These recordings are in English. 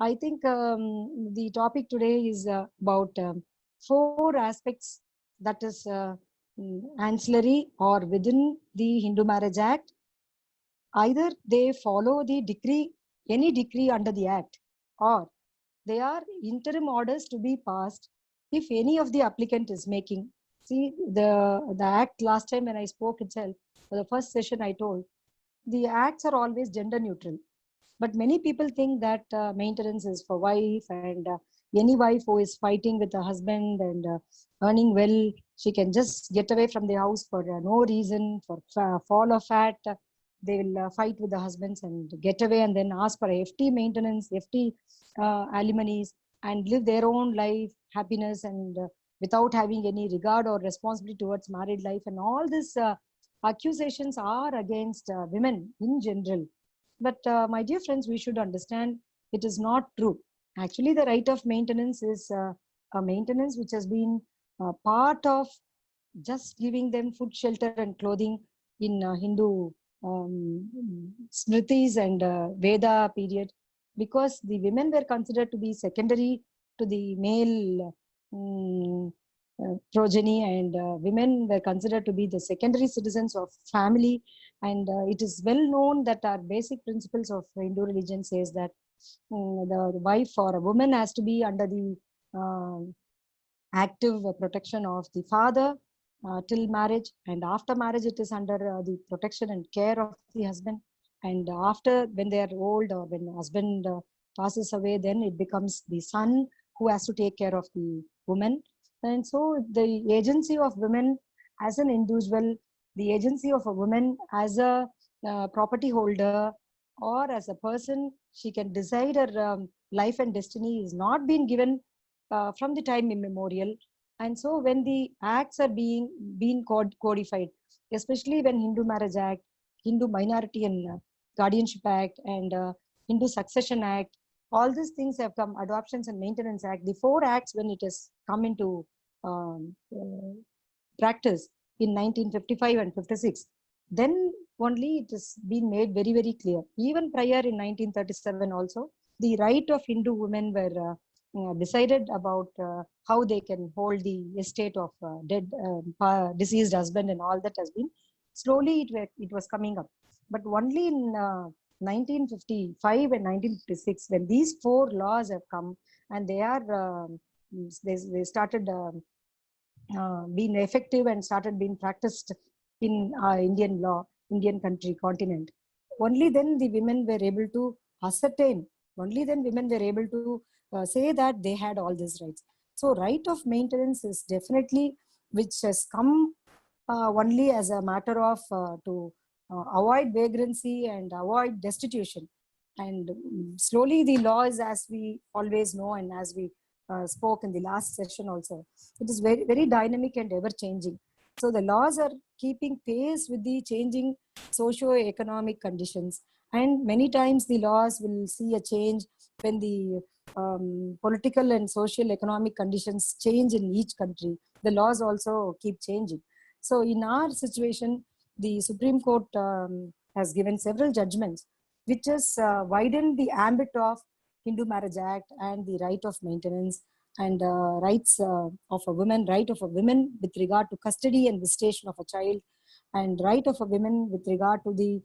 I think the topic today is about four aspects that is ancillary or within the Hindu Marriage Act. Either they follow the decree, any decree under the act, or they are interim orders to be passed if any of the applicant is making. See, the act last time when I spoke itself, for the first session I told, the acts are always gender neutral. But many people think that maintenance is for wife, and any wife who is fighting with her husband and earning well, she can just get away from the house for no reason, for fall of fat. They will fight with the husbands and get away and then ask for a FT maintenance, FT alimonies, and live their own life, happiness, and without having any regard or responsibility towards married life. And all these accusations are against women in general. But my dear friends, we should understand it is not true. Actually, the right of maintenance is a maintenance which has been part of just giving them food, shelter, and clothing in Hindu Smritis and Veda period, because the women were considered to be secondary to the male progeny, and women were considered to be the secondary citizens of family. And it is well known that our basic principles of Hindu religion says that the wife or a woman has to be under the active protection of the father till marriage, and after marriage it is under the protection and care of the husband. And after, when they are old or when the husband passes away, then it becomes the son who has to take care of the woman. And so the agency of women as an individual, the agency of a woman as a property holder or as a person, she can decide her life and destiny, is not being given from the time immemorial. And so when the acts are being codified, especially when Hindu Marriage Act, Hindu Minority and Guardianship Act, and Hindu Succession Act, all these things have come, Adoptions and Maintenance Act, the four acts, when it has come into practice in 1955 and 56, then only it has been made very, very clear. Even prior in 1937 also, the right of Hindu women were decided about how they can hold the estate of dead, deceased husband, and all that has been slowly it was coming up. But only in 1955 and 1956, when these four laws have come, and they are they started being effective and started being practiced in Indian law, Indian country, continent. Only then the women were able to ascertain, only then women were able to say that they had all these rights. So right of maintenance is definitely, which has come only as a matter of to avoid vagrancy and avoid destitution. And slowly the law is, as we always know, and as we spoke in the last session also, it is very, very dynamic and ever changing. So the laws are keeping pace with the changing socio-economic conditions. And many times the laws will see a change when the political and social economic conditions change in each country. The laws also keep changing. So in our situation, the Supreme Court has given several judgments which has widened the ambit of Hindu Marriage Act and the right of maintenance, and rights of a woman, right of a woman with regard to custody and visitation of a child, and right of a woman with regard to the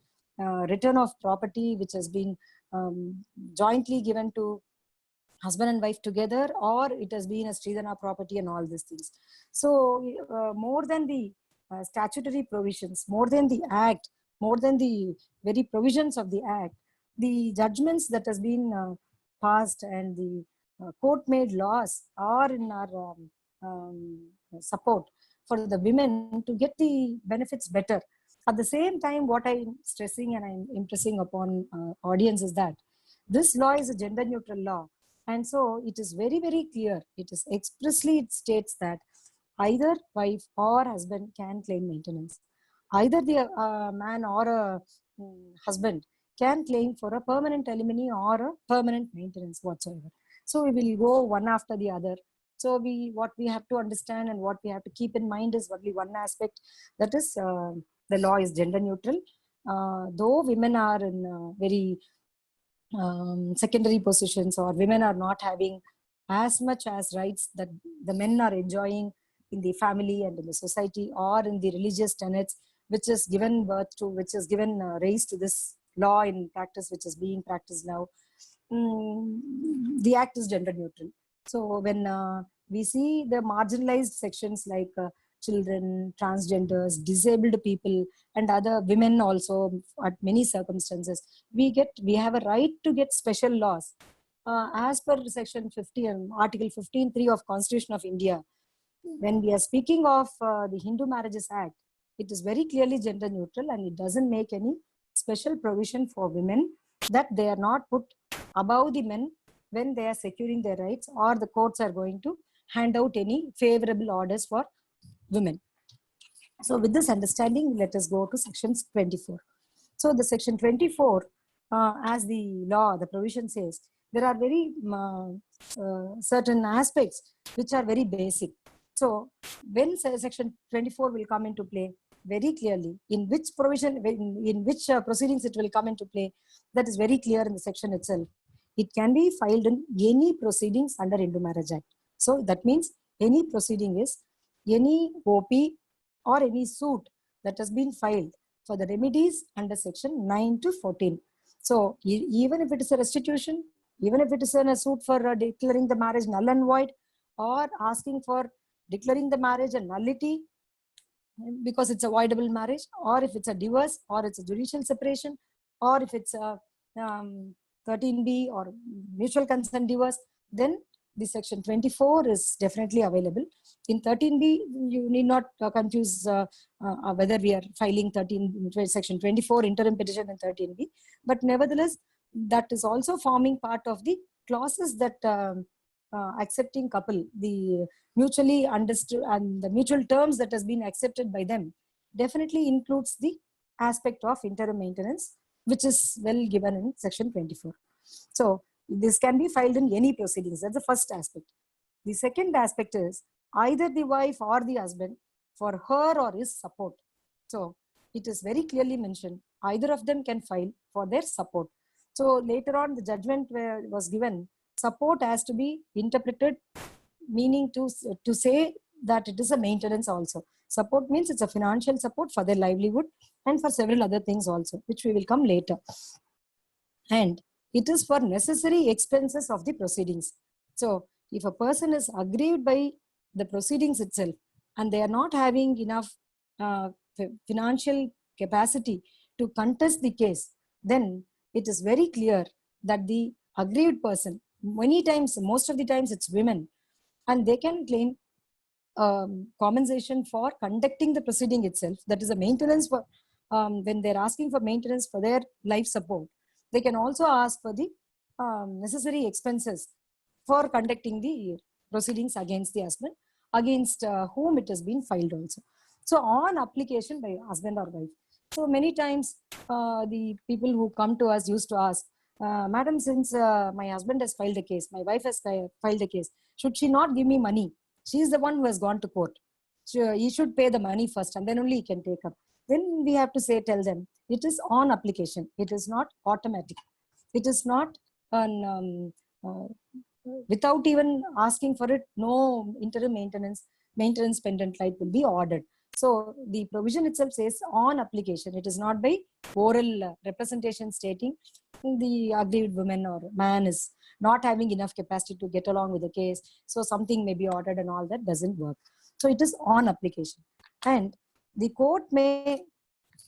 return of property which has been jointly given to husband and wife together, or it has been a Stridhana property, and all these things. So more than the statutory provisions, more than the act, more than the very provisions of the act, the judgments that has been passed and the court made laws are in our support for the women to get the benefits better. At the same time, what I'm stressing and I'm impressing upon audience is that this law is a gender neutral law. And so it is very, very clear. It is expressly, it states that either wife or husband can claim maintenance. Either the man or a husband can claim for a permanent alimony or a permanent maintenance whatsoever. So we will go one after the other. So what we have to understand and what we have to keep in mind is only one aspect, that is the law is gender neutral. Though women are in very secondary positions, or women are not having as much as rights that the men are enjoying in the family and in the society or in the religious tenets, which is given birth to, which is given raise to this law in practice, which is being practiced now. The act is gender neutral. So when we see the marginalized sections like children, transgenders, disabled people, and other women also at many circumstances, we have a right to get special laws. As per section 50 and article 15(3) of Constitution of India, when we are speaking of the Hindu Marriages Act, it is very clearly gender neutral, and it doesn't make any special provision for women that they are not put above the men when they are securing their rights, or the courts are going to hand out any favorable orders for women. So with this understanding, let us go to section 24. So the section 24, as the law, the provision says, there are very certain aspects which are very basic. So when section 24 will come into play, very clearly, in which provision, in which proceedings it will come into play, that is very clear in the section itself. It can be filed in any proceedings under Hindu Marriage Act. So that means any proceeding is any OP or any suit that has been filed for the remedies under section 9 to 14. So even if it is a restitution, even if it is a suit for declaring the marriage null and void, or asking for declaring the marriage a nullity because it's a voidable marriage, or if it's a divorce, or it's a judicial separation, or if it's a 13B or mutual consent divorce, then the section 24 is definitely available. In 13B, you need not confuse whether we are filing section 24 interim petition in 13B, but nevertheless, that is also forming part of the clauses that accepting couple, the mutually understood and the mutual terms that has been accepted by them, definitely includes the aspect of interim maintenance, which is well given in section 24. So this can be filed in any proceedings. That's the first aspect. The second aspect is either the wife or the husband for her or his support. So it is very clearly mentioned, either of them can file for their support. So later on, the judgment was given, support has to be interpreted, meaning to say that it is a maintenance also. Support means it's a financial support for their livelihood and for several other things also, which we will come later. And it is for necessary expenses of the proceedings. So if a person is aggrieved by the proceedings itself and they are not having enough financial capacity to contest the case, then it is very clear that the aggrieved person, many times, most of the times it's women, and they can claim compensation for conducting the proceeding itself. That is a maintenance for when they're asking for maintenance for their life support. They can also ask for the necessary expenses for conducting the proceedings against the husband, against whom it has been filed also. So on application by husband or wife. So many times the people who come to us used to ask, Madam, since my husband has filed a case, my wife has filed a case, should she not give me money? She is the one who has gone to court. So he should pay the money first and then only he can take up. Then we have to tell them, it is on application. It is not automatic. It is not without even asking for it, no interim maintenance pendant right will be ordered. So the provision itself says on application. It is not by oral representation stating the aggrieved woman or man is not having enough capacity to get along with the case, so something may be ordered and all that doesn't work. So it is on application. And the court may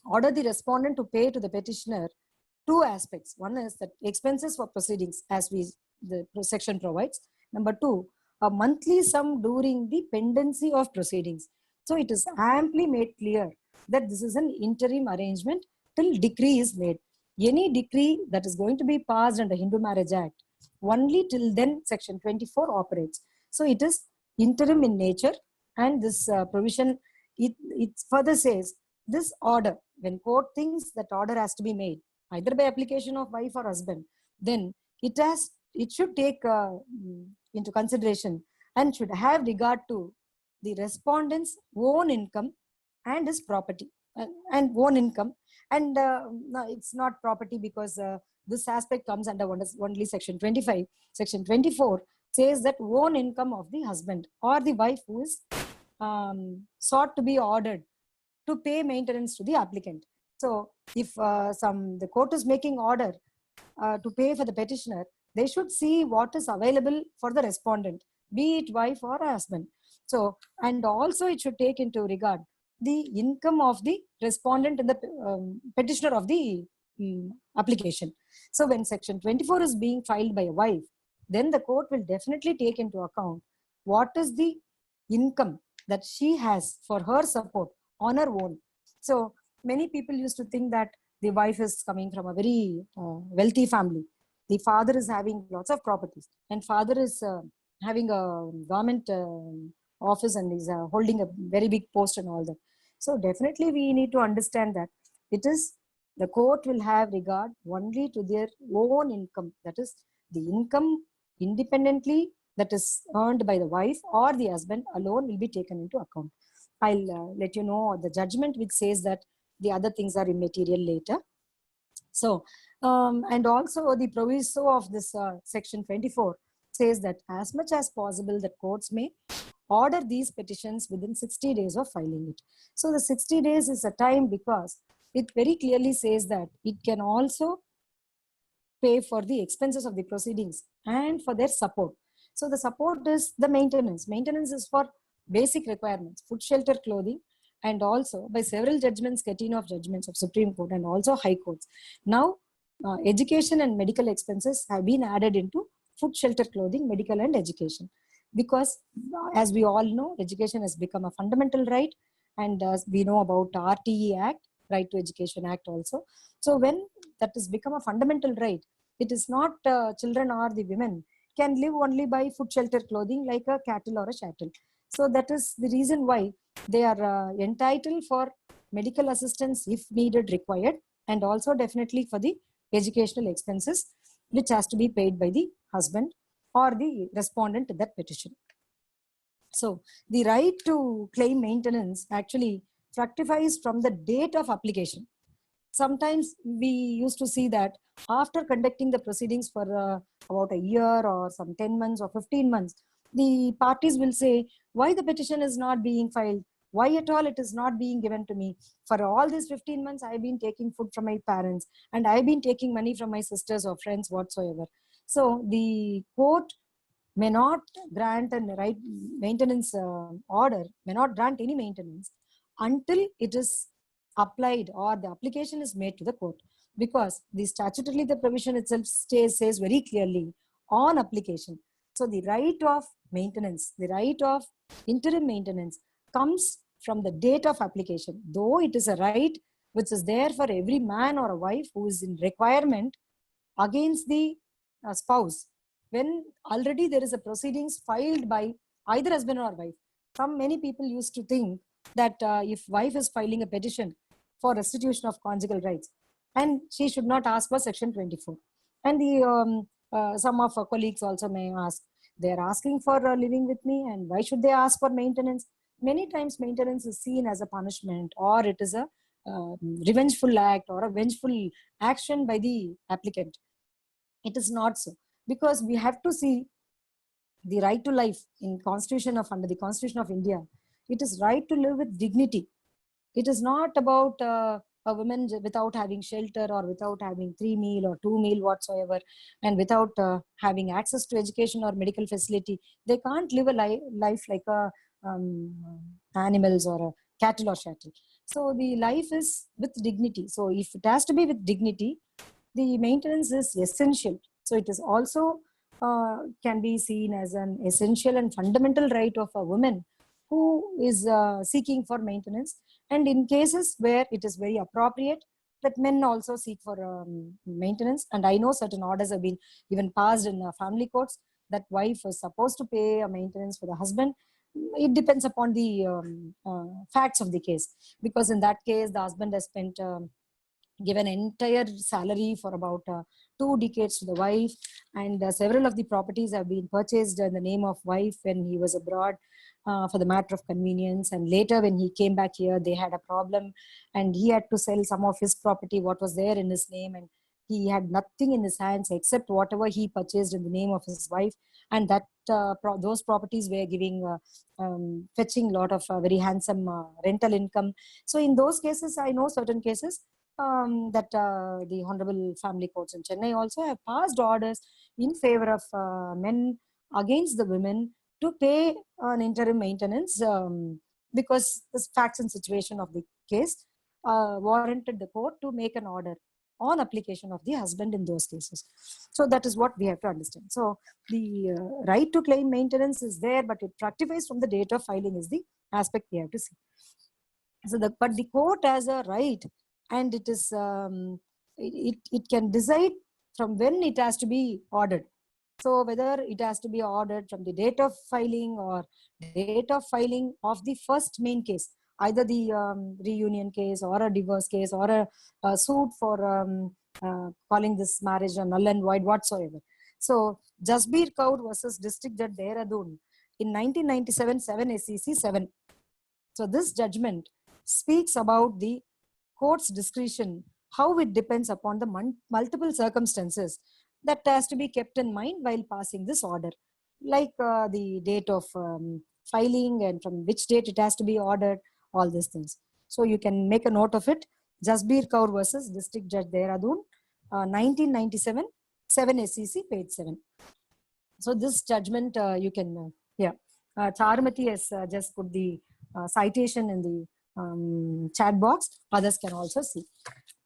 order the respondent to pay to the petitioner two aspects. One is that expenses for proceedings, as the section provides. Number two, a monthly sum during the pendency of proceedings. So it is amply made clear that this is an interim arrangement till decree is made. Any decree that is going to be passed under Hindu Marriage Act, only till then section 24 operates. So it is interim in nature, and this provision, it further says this order, when court thinks that order has to be made, either by application of wife or husband, then it should take into consideration and should have regard to the respondent's own income and his property and own income. And no, it's not property because this aspect comes under only section 25. Section 24 says that own income of the husband or the wife who is sought to be ordered to pay maintenance to the applicant. So if the court is making order to pay for the petitioner, they should see what is available for the respondent, be it wife or husband. So, and also it should take into regard the income of the respondent and the petitioner of the application. So when section 24 is being filed by a wife, then the court will definitely take into account what is the income that she has for her support on her own. So many people used to think that the wife is coming from a very wealthy family. The father is having lots of properties, and father is having a government office and is holding a very big post and all that. So definitely we need to understand that it is the court will have regard only to their own income. That is the income independently that is earned by the wife or the husband alone will be taken into account. I'll let you know the judgment which says that the other things are immaterial later. So, and also the proviso of this section 24 says that as much as possible that courts may order these petitions within 60 days of filing it. So the 60 days is a time because it very clearly says that it can also pay for the expenses of the proceedings and for their support. So the support is the maintenance. Maintenance is for basic requirements, food, shelter, clothing, and also by several judgments, catena of judgments of Supreme Court and also High Courts. Now, education and medical expenses have been added into food, shelter, clothing, medical and education. Because as we all know, education has become a fundamental right, and we know about RTE Act, Right to Education Act also. So when that has become a fundamental right, it is not children or the women can live only by food, shelter, clothing like a cattle or a chattel. So that is the reason why they are entitled for medical assistance if needed, required, and also definitely for the educational expenses, which has to be paid by the husband or the respondent to that petition. So the right to claim maintenance actually fructifies from the date of application. Sometimes we used to see that after conducting the proceedings for about a year or some 10 months or 15 months, the parties will say, why the petition is not being filed? Why at all it is not being given to me? For all these 15 months, I've been taking food from my parents and I've been taking money from my sisters or friends whatsoever. So the court may not grant a right maintenance order, may not grant any maintenance until it is applied or the application is made to the court, because the statutorily the provision itself says very clearly on application. So the right of maintenance, the right of interim maintenance comes from the date of application, though it is a right which is there for every man or a wife who is in requirement against the spouse when already there is a proceedings filed by either husband or wife. Many people used to think that if wife is filing a petition for restitution of conjugal rights, and she should not ask for section 24. And the some of our colleagues also may ask, they are asking for living with me, and why should they ask for maintenance? Many times maintenance is seen as a punishment, or it is a revengeful act or a vengeful action by the applicant. It is not so, because we have to see the right to life in Constitution of under the Constitution of India. It is right to live with dignity. It is not about a woman without having shelter or without having 3 meal or 2 meal whatsoever, and without having access to education or medical facility. They can't live a life like a animals or a cattle or chattel. So the life is with dignity. So if it has to be with dignity, the maintenance is essential. So it is also can be seen as an essential and fundamental right of a woman who is seeking for maintenance. And in cases where it is very appropriate, that men also seek for maintenance. And I know certain orders have been even passed in family courts that wife is supposed to pay a maintenance for the husband. It depends upon the facts of the case, because in that case the husband has spent given entire salary for about 2 decades to the wife, and several of the properties have been purchased in the name of wife when he was abroad for the matter of convenience. And later when he came back here, they had a problem and he had to sell some of his property what was there in his name, and he had nothing in his hands except whatever he purchased in the name of his wife, and that those properties were giving fetching a lot of very handsome rental income. So in those cases, I know certain cases that the honorable family courts in Chennai also have passed orders in favor of men against the women to pay an interim maintenance, because the facts and situation of the case warranted the court to make an order on application of the husband in those cases. So that is what we have to understand. So the right to claim maintenance is there, but it fructifies from the date of filing is the aspect we have to see. So but the court has a right, and it is it can decide from when it has to be ordered. So whether it has to be ordered from the date of filing or date of filing of the first main case, either the reunion case or a divorce case or a suit for calling this marriage a null and void whatsoever. So Jasbir Kaur versus District Judge Dehradun in 1997, 7 SEC 7. So this judgment speaks about the court's discretion, how it depends upon the multiple circumstances that has to be kept in mind while passing this order, like the date of filing and from which date it has to be ordered, all these things. So you can make a note of it. Jasbir Kaur versus District Judge Dehradun, 1997, 7 SEC, page 7. So this judgment you can, Charumati has just put the citation in the chat box. Others can also see.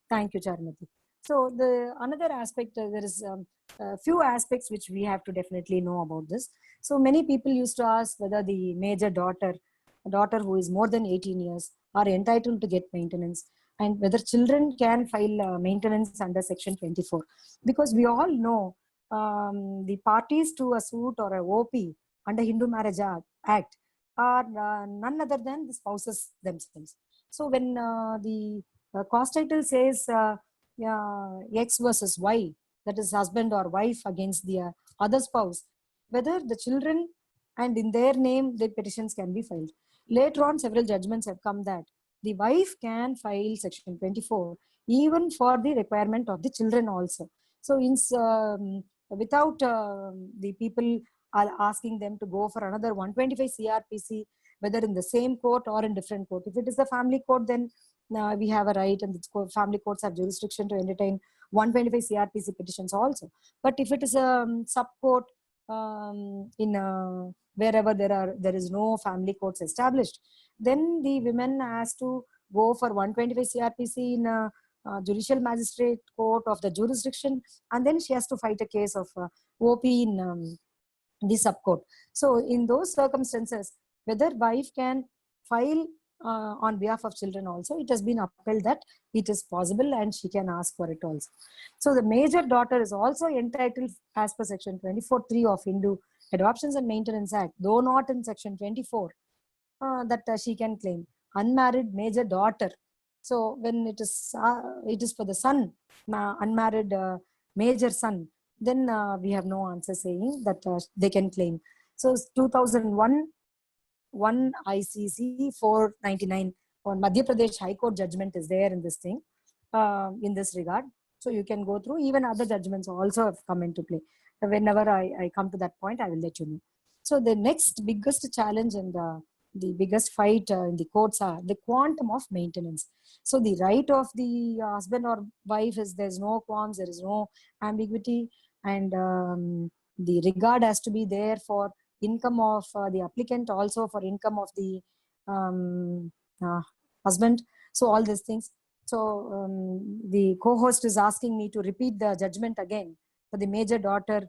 Thank you, Charumati. So the another aspect, there is a few aspects which we have to definitely know about this. So many people used to ask whether the major daughter who is more than 18 years are entitled to get maintenance, and whether children can file maintenance under section 24. Because we all know the parties to a suit or a OP under Hindu Marriage Act are none other than the spouses themselves. So when the cause title says X versus Y, that is husband or wife against the other spouse, whether the children and in their name the petitions can be filed. Later on, several judgments have come that the wife can file section 24 even for the requirement of the children also. So without the people are asking them to go for another 125 CRPC, whether in the same court or in different court. If it is a family court, then we have a right, and the family courts have jurisdiction to entertain 125 CRPC petitions also. But if it is a sub court in wherever there is no family courts established, then the women has to go for 125 CRPC in a judicial magistrate court of the jurisdiction, and then she has to fight a case of OP in the sub court. So in those circumstances, whether wife can file on behalf of children also, it has been upheld that it is possible and she can ask for it also. So the major daughter is also entitled as per section 24(3) of Hindu Adoptions and Maintenance Act, though not in section 24, that she can claim. Unmarried major daughter. So when it is for the son, unmarried major son, then we have no answer saying that they can claim. So 2001 1 ICC 499 on Madhya Pradesh High Court judgment is there in this thing, in this regard. So you can go through. Even other judgments also have come into play. Whenever I come to that point, I will let you know. So the next biggest challenge and the biggest fight in the courts are the quantum of maintenance. So the right of the husband or wife is, there's no qualms, there is no ambiguity, and the regard has to be there for income of the applicant, also for income of the husband. So all these things. So the co-host is asking me to repeat the judgment again for the major daughter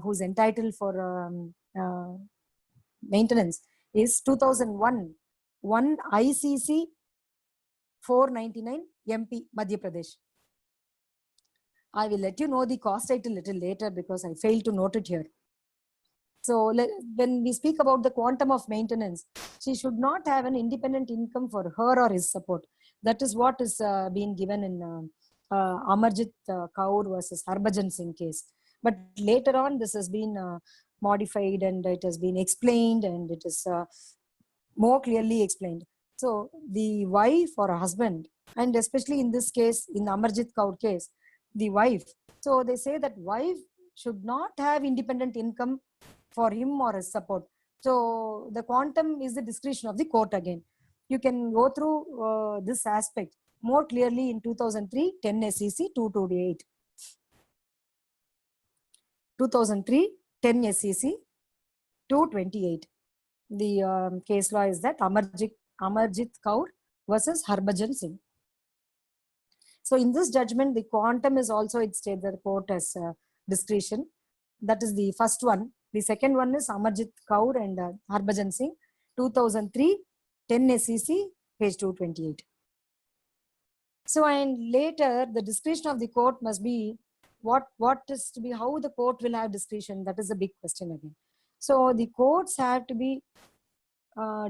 who's entitled for maintenance is 2001 1 ICC 499 MP Madhya Pradesh. I will let you know the cause title a little later because I failed to note it here. So when we speak about the quantum of maintenance, she should not have an independent income for her or his support. That is what is being given in Amarjit Kaur versus Harbhajan Singh case. But later on, this has been modified and it has been explained, and it is more clearly explained. So the wife or a husband, and especially in this case, in the Amarjit Kaur case, the wife. So they say that wife should not have independent income for him or his support. So the quantum is the discretion of the court again. You can go through this aspect more clearly in 2003 10 SEC 228. 2003 10 SEC 228. The case law is that Amarjit Kaur versus Harbhajan Singh. So in this judgment, the quantum is also, it states that the court has discretion. That is the first one. The second one is Amarjit Kaur and Harbhajan Singh, 2003, 10 SEC, page 228. So, and later the discretion of the court must be what is to be, how the court will have discretion. That is a big question again. So the courts have to be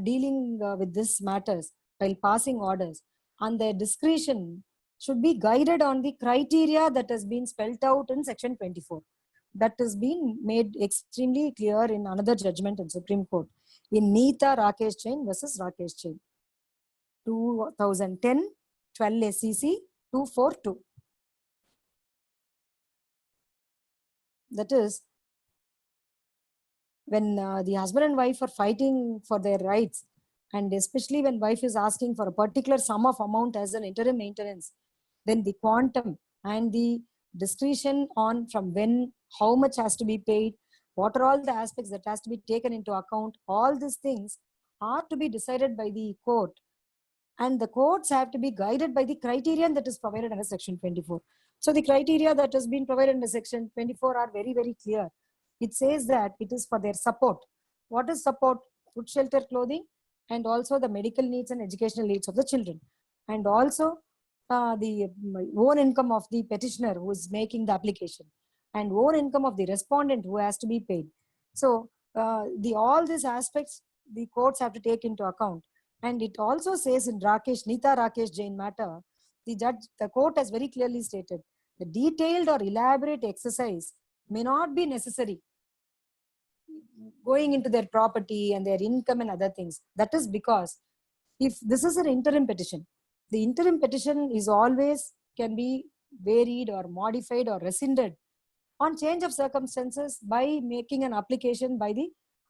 dealing with these matters while passing orders, and their discretion should be guided on the criteria that has been spelled out in section 24. That has been made extremely clear in another judgment in Supreme Court, in Neeta Rakesh Jain versus Rakesh Jain, 2010, 12 SEC 242. That is, when the husband and wife are fighting for their rights, and especially when wife is asking for a particular sum of amount as an interim maintenance, then the quantum and the discretion on from when, how much has to be paid, what are all the aspects that has to be taken into account, all these things are to be decided by the court. And the courts have to be guided by the criterion that is provided under section 24. So the criteria that has been provided under section 24 are very, very clear. It says that it is for their support. What is support? Food, shelter, clothing, and also the medical needs and educational needs of the children. And also the own income of the petitioner who is making the application, and own income of the respondent who has to be paid. So all these aspects the courts have to take into account. And it also says in Neeta Rakesh Jain matter, the court has very clearly stated the detailed or elaborate exercise may not be necessary going into their property and their income and other things. That is because if this is an interim petition, the interim petition is always can be varied or modified or rescinded on change of circumstances by making an application by the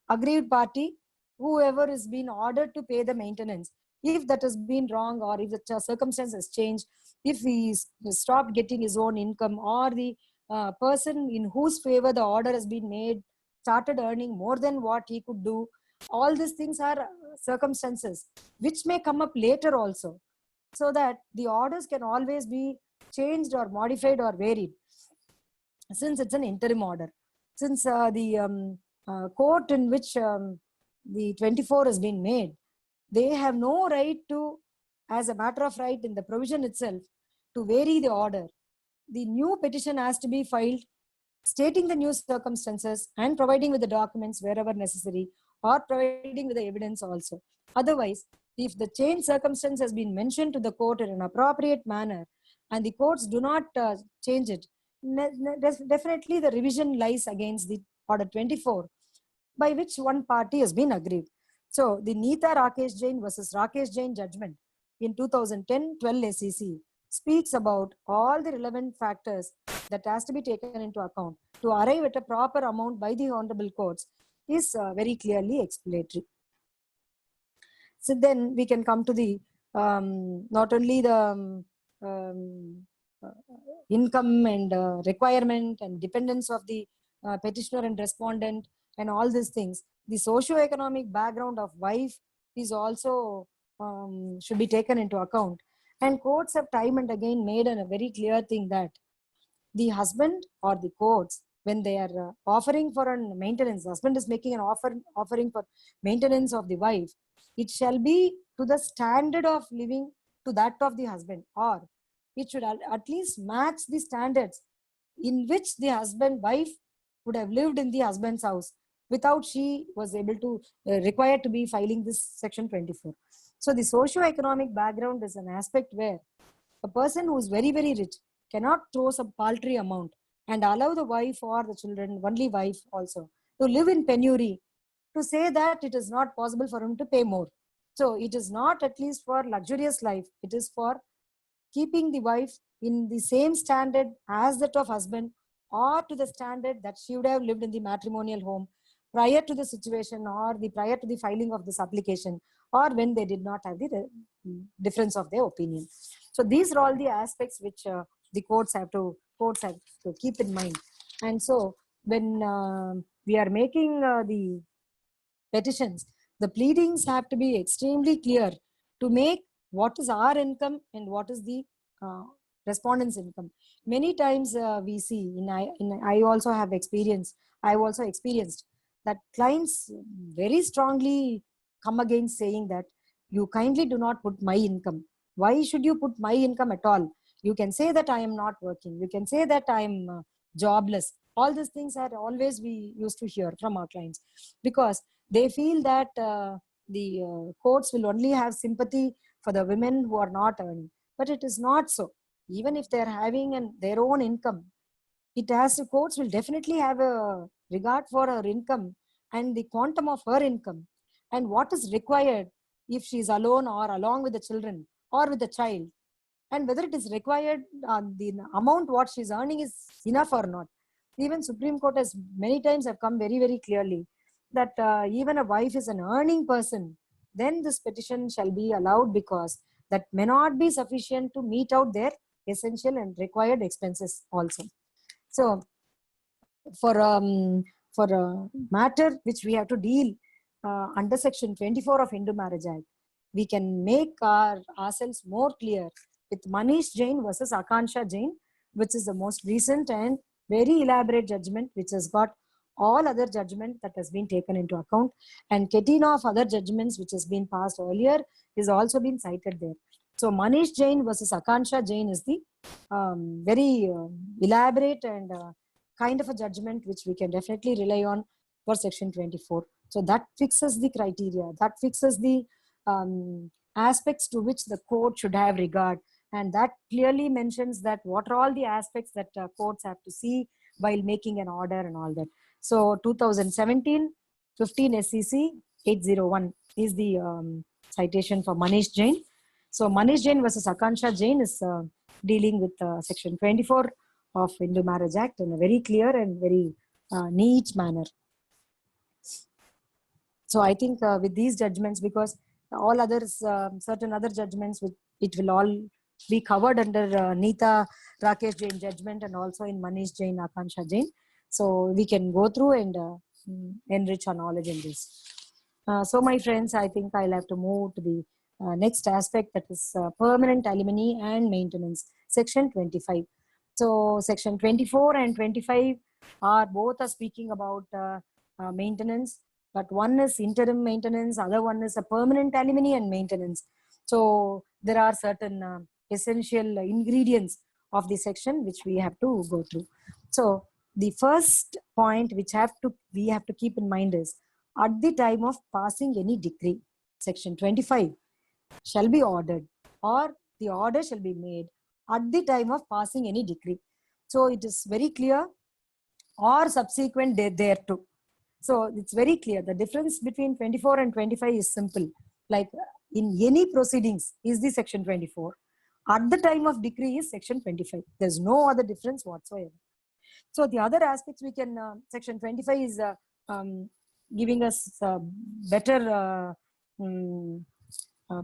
aggrieved party, whoever is being ordered to pay the maintenance. If that has been wrong, or if the circumstances change, if he stopped getting his own income, or the person in whose favor the order has been made started earning more than what he could do, all these things are circumstances which may come up later also, so that the orders can always be changed or modified or varied, since it's an interim order. Since the court in which the 24 has been made, they have no right to, as a matter of right in the provision itself, to vary the order. The new petition has to be filed stating the new circumstances and providing with the documents wherever necessary, or providing with the evidence also. Otherwise, if the changed circumstance has been mentioned to the court in an appropriate manner and the courts do not change it, definitely the revision lies against the order 24 by which one party has been aggrieved. So the Neeta Rakesh Jain versus Rakesh Jain judgment in 2010 12 SEC speaks about all the relevant factors that has to be taken into account to arrive at a proper amount by the honorable courts is very clearly explanatory. So then we can come to the not only the income and requirement and dependence of the petitioner and respondent and all these things. The socio-economic background of wife is also should be taken into account. And courts have time and again made a very clear thing that the husband or the courts, when they are offering for a maintenance, husband is making an offering for maintenance of the wife, it shall be to the standard of living to that of the husband, or it should at least match the standards in which the wife would have lived in the husband's house without she was able to required to be filing this section 24. So the socio-economic background is an aspect where a person who is very, very rich cannot throw some paltry amount and allow the wife or the children, only wife also, to live in penury, to say that it is not possible for him to pay more. So it is not at least for luxurious life, it is for keeping the wife in the same standard as that of husband, or to the standard that she would have lived in the matrimonial home prior to the situation, or prior to the filing of this application, or when they did not have the difference of their opinion. So these are all the aspects which the courts have to keep in mind. And so when we are making the petitions, the pleadings have to be extremely clear to make what is our income and what is the respondent's income. Many times we see, I also have experienced, I've also experienced that clients very strongly come against saying that you kindly do not put my income. Why should you put my income at all? You can say that I am not working. You can say that I am jobless. All these things are always we used to hear from our clients, because they feel that the courts will only have sympathy for the women who are not earning. But it is not so. Even if they are having their own income, it has the courts will definitely have a regard for her income and the quantum of her income and what is required if she is alone or along with the children or with the child, and whether it is required, the amount what she is earning is enough or not. Even Supreme Court has many times have come very, very clearly that even a wife is an earning person, then this petition shall be allowed, because that may not be sufficient to meet out their essential and required expenses also. So for a matter which we have to deal under Section 24 of Hindu Marriage Act, we can make ourselves more clear with Manish Jain versus Akansha Jain, which is the most recent and very elaborate judgment, which has got all other judgment that has been taken into account, and catena of other judgments which has been passed earlier is also been cited there. So Manish Jain versus Akansha Jain is the very elaborate and kind of a judgment which we can definitely rely on for Section 24. So that fixes the criteria, that fixes the aspects to which the court should have regard, and that clearly mentions that what are all the aspects that courts have to see while making an order and all that. So 2017 15 SEC 801 is the citation for Manish Jain. So Manish Jain versus Akansha Jain is dealing with Section 24 of Hindu Marriage Act in a very clear and very neat manner. So I think with these judgments, because all others, certain other judgments, it will all be covered under Neeta Rakesh Jain judgment and also in Manish Jain, Akansha Jain. So we can go through and enrich our knowledge in this. So my friends, I think I'll have to move to the next aspect, that is permanent alimony and maintenance, Section 25. So Section 24 and 25 are both speaking about maintenance, but one is interim maintenance, other one is a permanent alimony and maintenance. So there are certain essential ingredients of the section which we have to go through. So the first point which we have to keep in mind is, at the time of passing any decree, Section 25 shall be ordered, or the order shall be made at the time of passing any decree. So it is very clear, or subsequent thereto. So it's very clear. The difference between 24 and 25 is simple. Like in any proceedings is the Section 24. At the time of decree is Section 25. There's no other difference whatsoever. So the other aspects we can, Section 25 is giving us better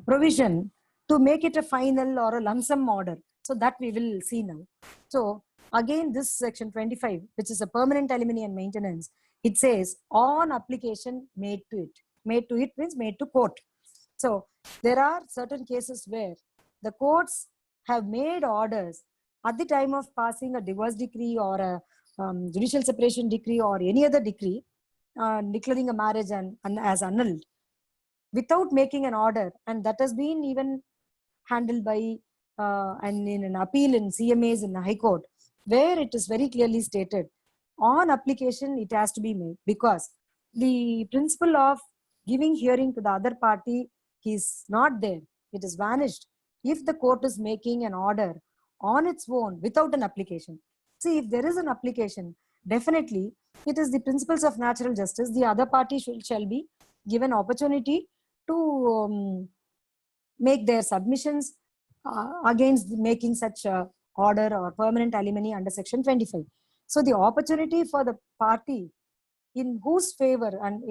provision to make it a final or a lump sum order. So that we will see now. So again, this Section 25, which is a permanent alimony and maintenance, it says on application made to it. Made to it means made to court. So there are certain cases where the courts have made orders at the time of passing a divorce decree or a judicial separation decree or any other decree declaring a marriage as annulled without making an order, and that has been even handled by and in an appeal in CMAs in the High Court, where it is very clearly stated on application it has to be made, because the principle of giving hearing to the other party is not there. It is vanished if the court is making an order on its own without an application. See, if there is an application, definitely it is the principles of natural justice. The other party shall be given opportunity to make their submissions against making such order or permanent alimony under section 25. So the opportunity for the party in whose favor and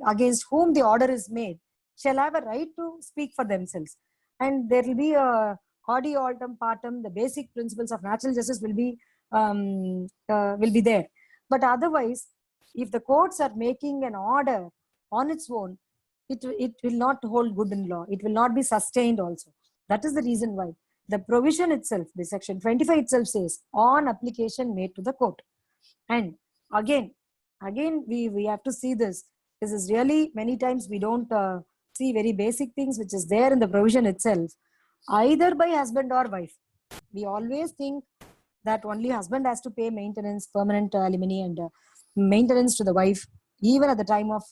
against whom the order is made shall have a right to speak for themselves, and there will be a Audi altum partem. The basic principles of natural justice will be there. But otherwise, if the courts are making an order on its own, it will not hold good in law. It will not be sustained also. That is the reason why the provision itself, the section 25 itself says, on application made to the court. And again, we have to see this. This is really, many times we don't see very basic things which is there in the provision itself, either by husband or wife. We always think that only husband has to pay maintenance, permanent alimony and maintenance to the wife, even at the time of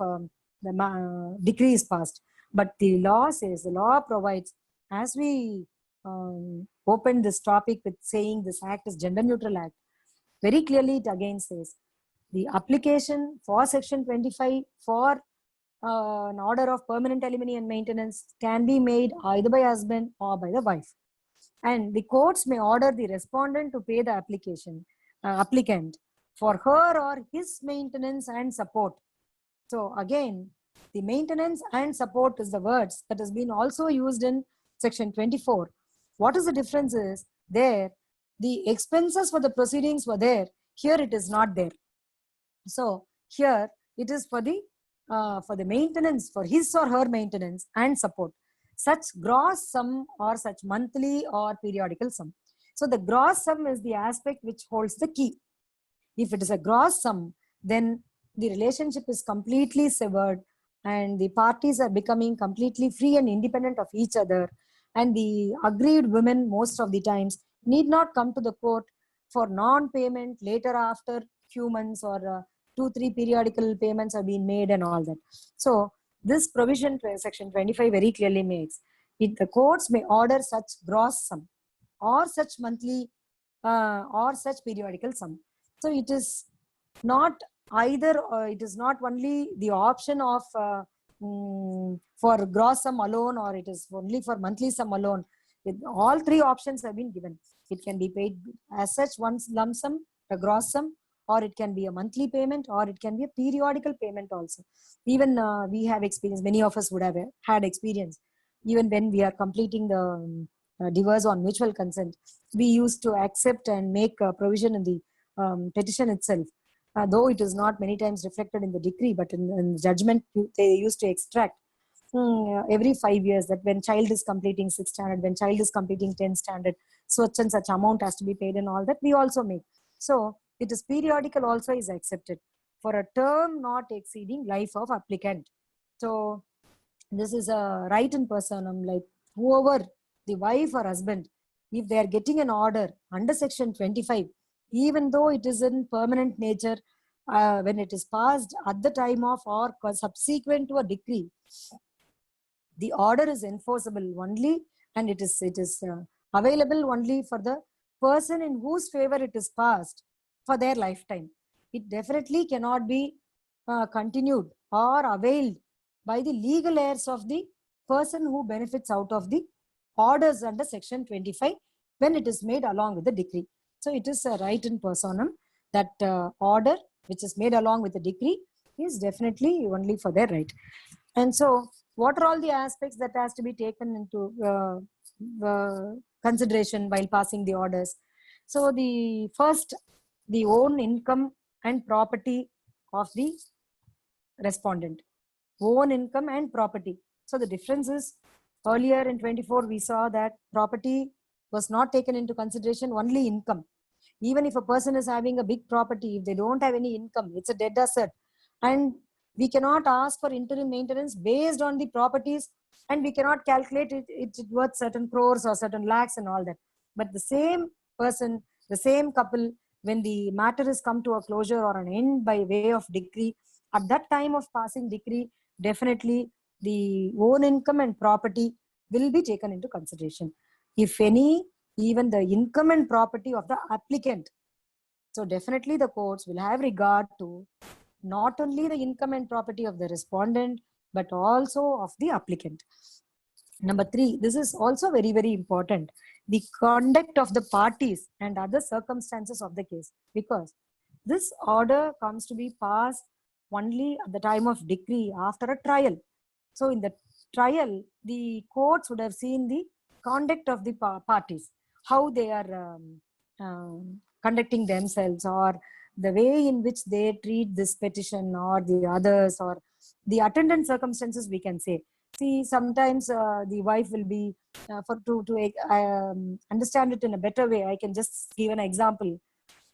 the decree is passed. But the law says, the law provides, as we opened this topic with saying this act is gender neutral act, very clearly it again says the application for section 25 for an order of permanent alimony and maintenance can be made either by husband or by the wife. And the courts may order the respondent to pay the applicant for her or his maintenance and support. So again, the maintenance and support is the words that has been also used in section 24. What is the difference is, there the expenses for the proceedings were there, here it is not there. So here it is for the maintenance, for his or her maintenance and support, such gross sum or such monthly or periodical sum. So the gross sum is the aspect which holds the key. If it is a gross sum, then the relationship is completely severed and the parties are becoming completely free and independent of each other. And the aggrieved women most of the times need not come to the court for non-payment later after few months or 2-3 periodical payments have been made and all that. So this provision, section 25, very clearly makes it, the courts may order such gross sum or such monthly or such periodical sum. So it is not either, it is not only the option of for gross sum alone, or it is only for monthly sum alone. All three options have been given. It can be paid as such once lump sum, a gross sum, or it can be a monthly payment, or it can be a periodical payment also. Even we have experience, many of us would have had experience, even when we are completing the divorce on mutual consent, we used to accept and make a provision in the petition itself. Though it is not many times reflected in the decree, but in judgment, they used to extract every 5 years that when child is completing 6th standard, when child is completing 10th standard, such and such amount has to be paid and all that, we also make. So it is periodical also is accepted for a term not exceeding life of applicant. So this is a right in personam, like whoever, the wife or husband, if they are getting an order under section 25, even though it is in permanent nature, when it is passed at the time of or subsequent to a decree, the order is enforceable only, and it is available only for the person in whose favor it is passed for their lifetime. It definitely cannot be continued or availed by the legal heirs of the person who benefits out of the orders under section 25 when it is made along with the decree. So it is a right in personam that order which is made along with the decree is definitely only for their right. And so what are all the aspects that has to be taken into consideration while passing the orders? So the first, the own income and property of the respondent. Own income and property. So the difference is, earlier in 24 we saw that property was not taken into consideration, only income. Even if a person is having a big property, if they don't have any income, it's a dead asset, and we cannot ask for interim maintenance based on the properties, and we cannot calculate it's worth certain crores or certain lakhs and all that. But the same person, the same couple, when the matter is come to a closure or an end by way of decree, at that time of passing decree, definitely the own income and property will be taken into consideration. If any, even the income and property of the applicant. So definitely the courts will have regard to not only the income and property of the respondent, but also of the applicant. Number three, this is also very, very important. The conduct of the parties and other circumstances of the case, because this order comes to be passed only at the time of decree after a trial. So in the trial, the courts would have seen the conduct of the parties, how they are conducting themselves, or the way in which they treat this petition or the others, or the attendant circumstances, we can say. See, sometimes the wife will be, for to understand it in a better way, I can just give an example.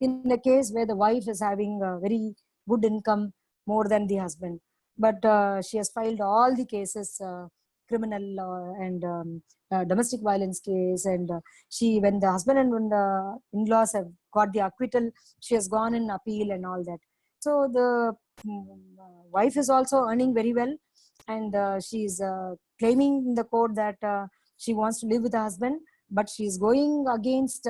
In a case where the wife is having a very good income more than the husband, but she has filed all the cases, criminal and domestic violence case, and she, when the husband and when the in-laws have got the acquittal, she has gone in appeal and all that. So the wife is also earning very well, and she's claiming in the court that she wants to live with her husband, but she's going against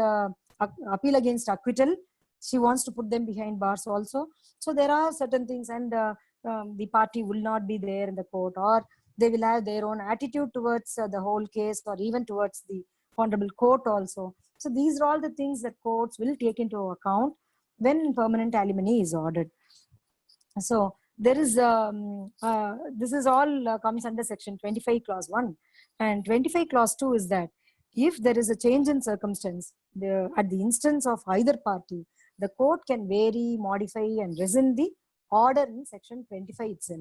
appeal against acquittal. She wants to put them behind bars also. So there are certain things, and the party will not be there in the court, or they will have their own attitude towards the whole case, or even towards the honorable court also. So these are all the things that courts will take into account when permanent alimony is ordered. So there is this is all comes under section 25 clause 1, and 25 clause 2 is that if there is a change in circumstance, at the instance of either party, the court can vary, modify, and rescind the order in section 25 itself.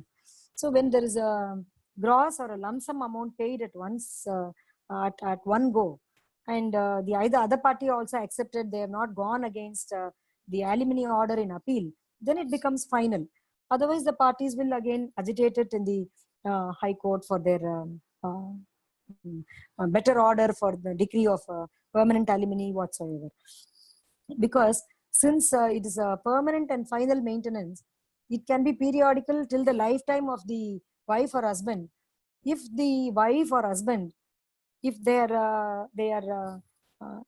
So when there is a gross or a lump sum amount paid at once, at one go, and the either other party also accepted, they have not gone against the alimony order in appeal, then it becomes final. Otherwise, the parties will again agitate it in the High Court for their better order for the decree of permanent alimony whatsoever. Because since it is a permanent and final maintenance, it can be periodical till the lifetime of the wife or husband. If the wife or husband, if they are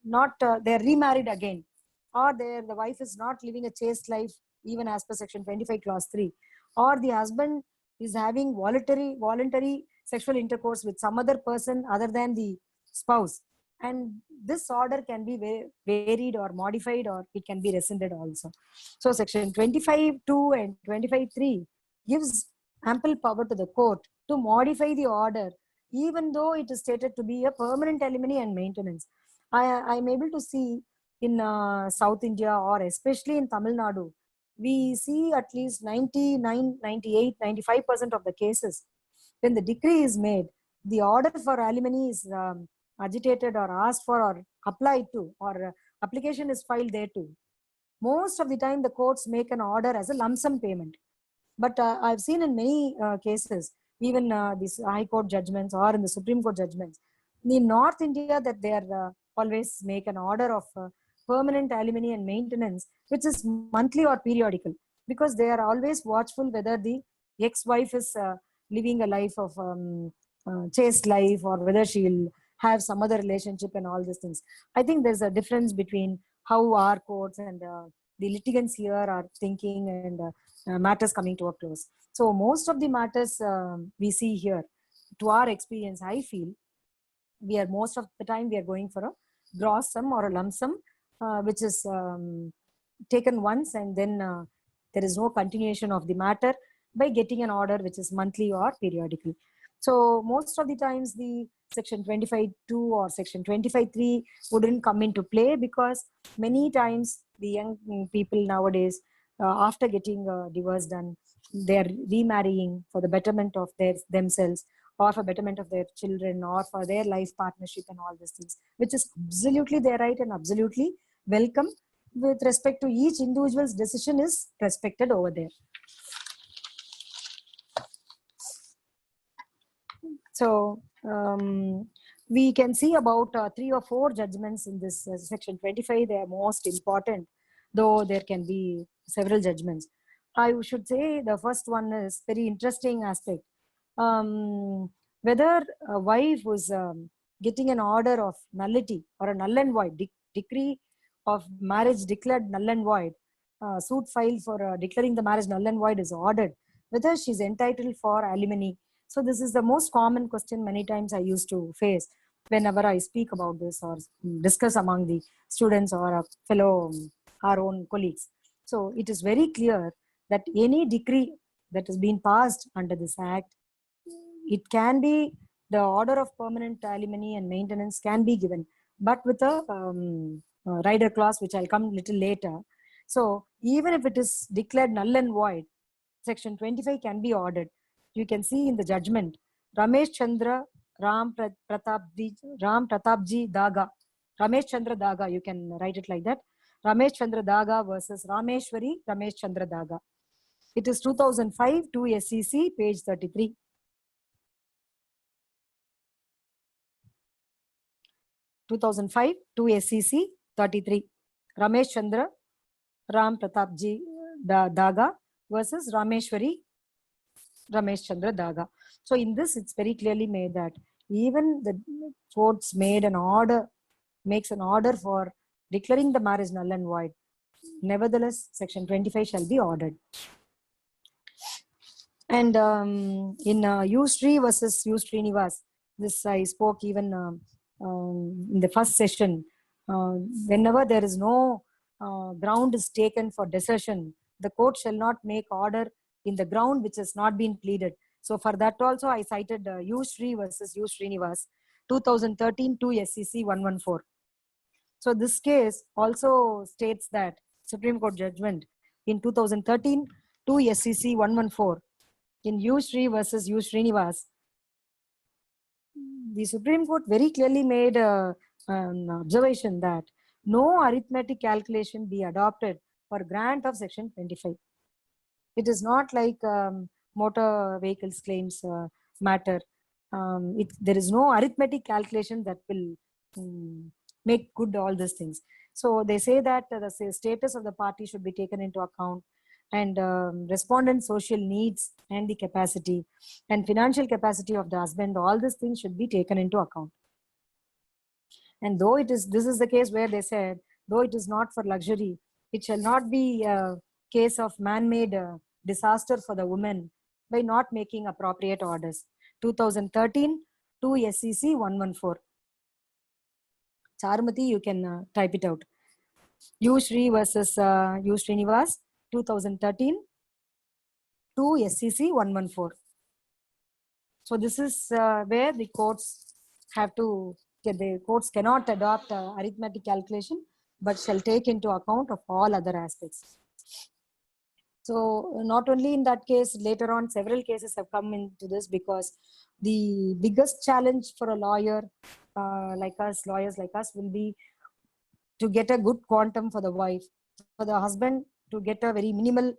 not they are remarried again, or the wife is not living a chaste life even as per section 25 clause 3, or the husband is having voluntary sexual intercourse with some other person other than the spouse, and this order can be varied or modified, or it can be rescinded also. So section 25(2) and 25(3) gives ample power to the court to modify the order, even though it is stated to be a permanent alimony and maintenance. I'm able to see in South India, or especially in Tamil Nadu, we see at least 99, 98, 95% of the cases, when the decree is made, the order for alimony is agitated or asked for or applied to, or application is filed there too. Most of the time, the courts make an order as a lump sum payment. But I've seen in many cases, even these High Court judgments or in the Supreme Court judgments, in North India, that they are always make an order of permanent alimony and maintenance, which is monthly or periodical, because they are always watchful whether the ex-wife is living a life of chaste life, or whether she will have some other relationship and all these things. I think there's a difference between how our courts and the litigants here are thinking, and matters coming to a close. So most of the matters we see here, to our experience, I feel we are most of the time we are going for a gross sum or a lump sum, which is taken once, and then there is no continuation of the matter by getting an order which is monthly or periodical. So most of the times the section 25(2) or section 25(3) wouldn't come into play, because many times the young people nowadays, after getting divorce done, they are remarrying for the betterment of themselves, or for betterment of their children, or for their life partnership and all these things, which is absolutely their right and absolutely welcome. With respect to each individual's decision is respected over there. So we can see about 3 or 4 judgments in this section 25. They are most important, though there can be several judgments. I should say the first one is very interesting aspect. Whether a wife was getting an order of nullity or a null and void decree of marriage declared null and void, suit filed for declaring the marriage null and void is ordered, whether she's entitled for alimony. So this is the most common question many times I used to face whenever I speak about this or discuss among the students or a fellow, our own colleagues. So it is very clear that any decree that has been passed under this act, it can be the order of permanent alimony and maintenance can be given, but with a rider clause, which I'll come little later. So even if it is declared null and void, section 25 can be ordered. You can see in the judgment, Ramesh Chandra Ram Pratapji Daga, Ramesh Chandra Daga, you can write it like that. Ramesh Chandra Daga versus Rameshwari Ramesh Chandra Daga. It is 2005 2 SEC, page 33. 2005 2 SEC 33. Ramesh Chandra Ram Pratapji Daga versus Rameshwari Ramesh Chandra Daga. So in this, it's very clearly made that even the courts made an order, makes an order for declaring the marriage null and void. Nevertheless, section 25 shall be ordered. And in U Sri versus U Srinivas, this I spoke even in the first session. Whenever there is no ground is taken for desertion, the court shall not make order in the ground which has not been pleaded. So for that also, I cited U Sri versus U Srinivas, 2013 2 SEC 114. So this case also states that Supreme Court judgment in 2013 2 SEC 114 in U Sri versus U Srinivas, the Supreme Court very clearly made an observation that no arithmetic calculation be adopted for grant of section 25. It is not like motor vehicles claims matter. There is no arithmetic calculation that will make good all these things. So they say that the status of the party should be taken into account, and respondent social needs and the capacity and financial capacity of the husband, all these things should be taken into account. And though this is the case where they said, though it is not for luxury, it shall not be a case of man-made disaster for the woman by not making appropriate orders. 2013 2 SEC 114. Charmati, you can type it out. U Sri versus U Srinivas, 2013 2 SEC 114. So this is where the courts have to, the courts cannot adopt arithmetic calculation, but shall take into account of all other aspects. So not only in that case, later on several cases have come into this, because the biggest challenge for a lawyer like us, lawyers like us, will be to get a good quantum for the wife, for the husband to get a very minimal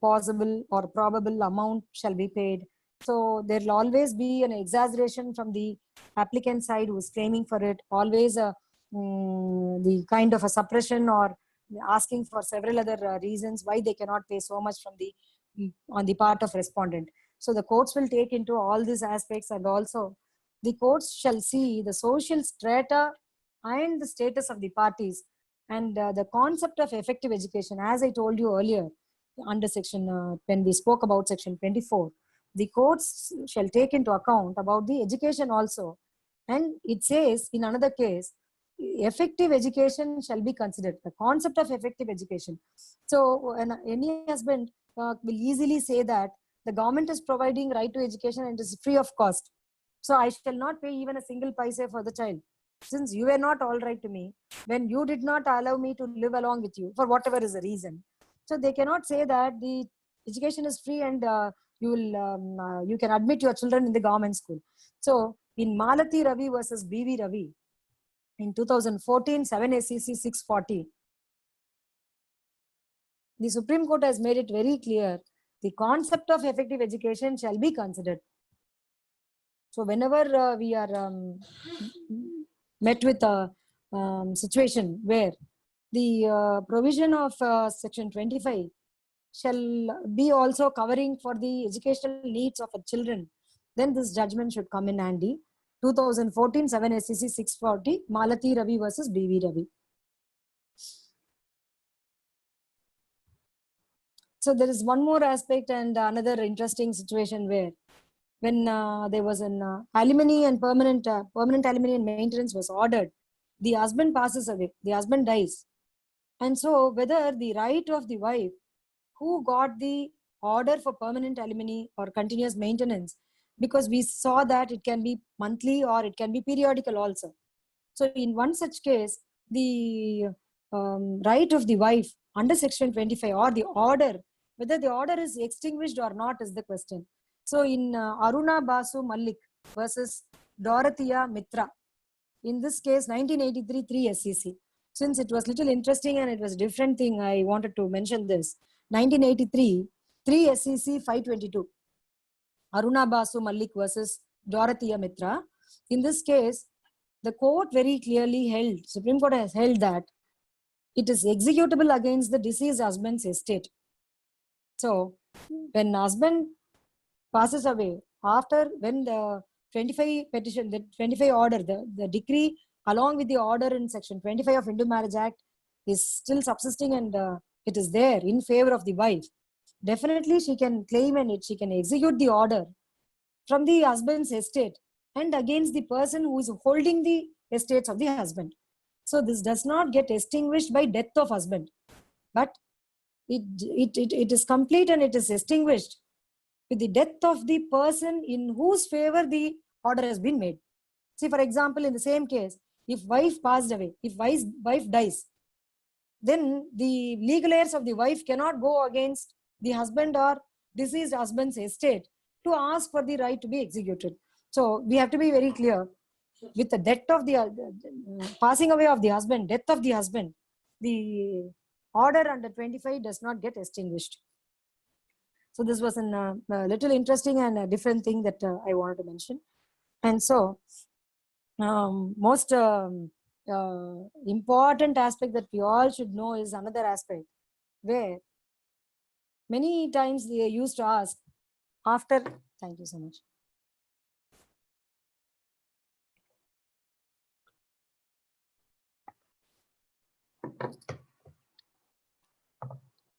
possible or probable amount shall be paid. So there will always be an exaggeration from the applicant side who is claiming for it, always the kind of a suppression or asking for several other reasons why they cannot pay so much from the on the part of respondent. So the courts will take into all these aspects, and also the courts shall see the social strata and the status of the parties, and the concept of effective education. As I told you earlier, under section when we spoke about section 24, the courts shall take into account about the education also. And it says in another case, effective education shall be considered, the concept of effective education. So any husband will easily say that the government is providing right to education and it is free of cost, so I shall not pay even a single paisa for the child, since you were not all right to me when you did not allow me to live along with you for whatever is the reason. So they cannot say that the education is free and you can admit your children in the government school. So in Malati Ravi versus BV Ravi in 2014 7 SEC 640, the Supreme Court has made it very clear the concept of effective education shall be considered. So whenever we are met with a situation where the provision of section 25 shall be also covering for the educational needs of children, then this judgment should come in handy. 2014 7 SEC 640, Malati Ravi versus BV Ravi. So there is one more aspect and another interesting situation where when there was an alimony and permanent alimony and maintenance was ordered, the husband passes away, the husband dies. And so whether the right of the wife who got the order for permanent alimony or continuous maintenance, because we saw that it can be monthly or it can be periodical also. So in one such case, the right of the wife under section 25 or the order, whether the order is extinguished or not is the question. So in Aruna Basu Malik versus Dorothea Mitra, in this case 1983 3 SEC. Since it was little interesting and it was different thing, I wanted to mention this. 1983 3 SEC 522, Aruna Basu Malik versus Dorothea Mitra. In this case, the court very clearly held, Supreme Court has held that it is executable against the deceased husband's estate. So when husband passes away, after when the 25 petition, the 25 order, the decree along with the order in section 25 of Hindu Marriage Act is still subsisting and it is there in favor of the wife, definitely she can claim and she can execute the order from the husband's estate and against the person who is holding the estates of the husband. So this does not get extinguished by death of husband, but it is complete and it is extinguished with the death of the person in whose favor the order has been made. See, for example, in the same case, if wife passed away, if wife dies, then the legal heirs of the wife cannot go against the husband or deceased husband's estate to ask for the right to be executed. So we have to be very clear. With the death of the passing away of the husband, death of the husband, the order under 25 does not get extinguished. So this was a little interesting and a different thing that I wanted to mention. And so most important aspect that we all should know is another aspect where many times they used to ask after, thank you so much.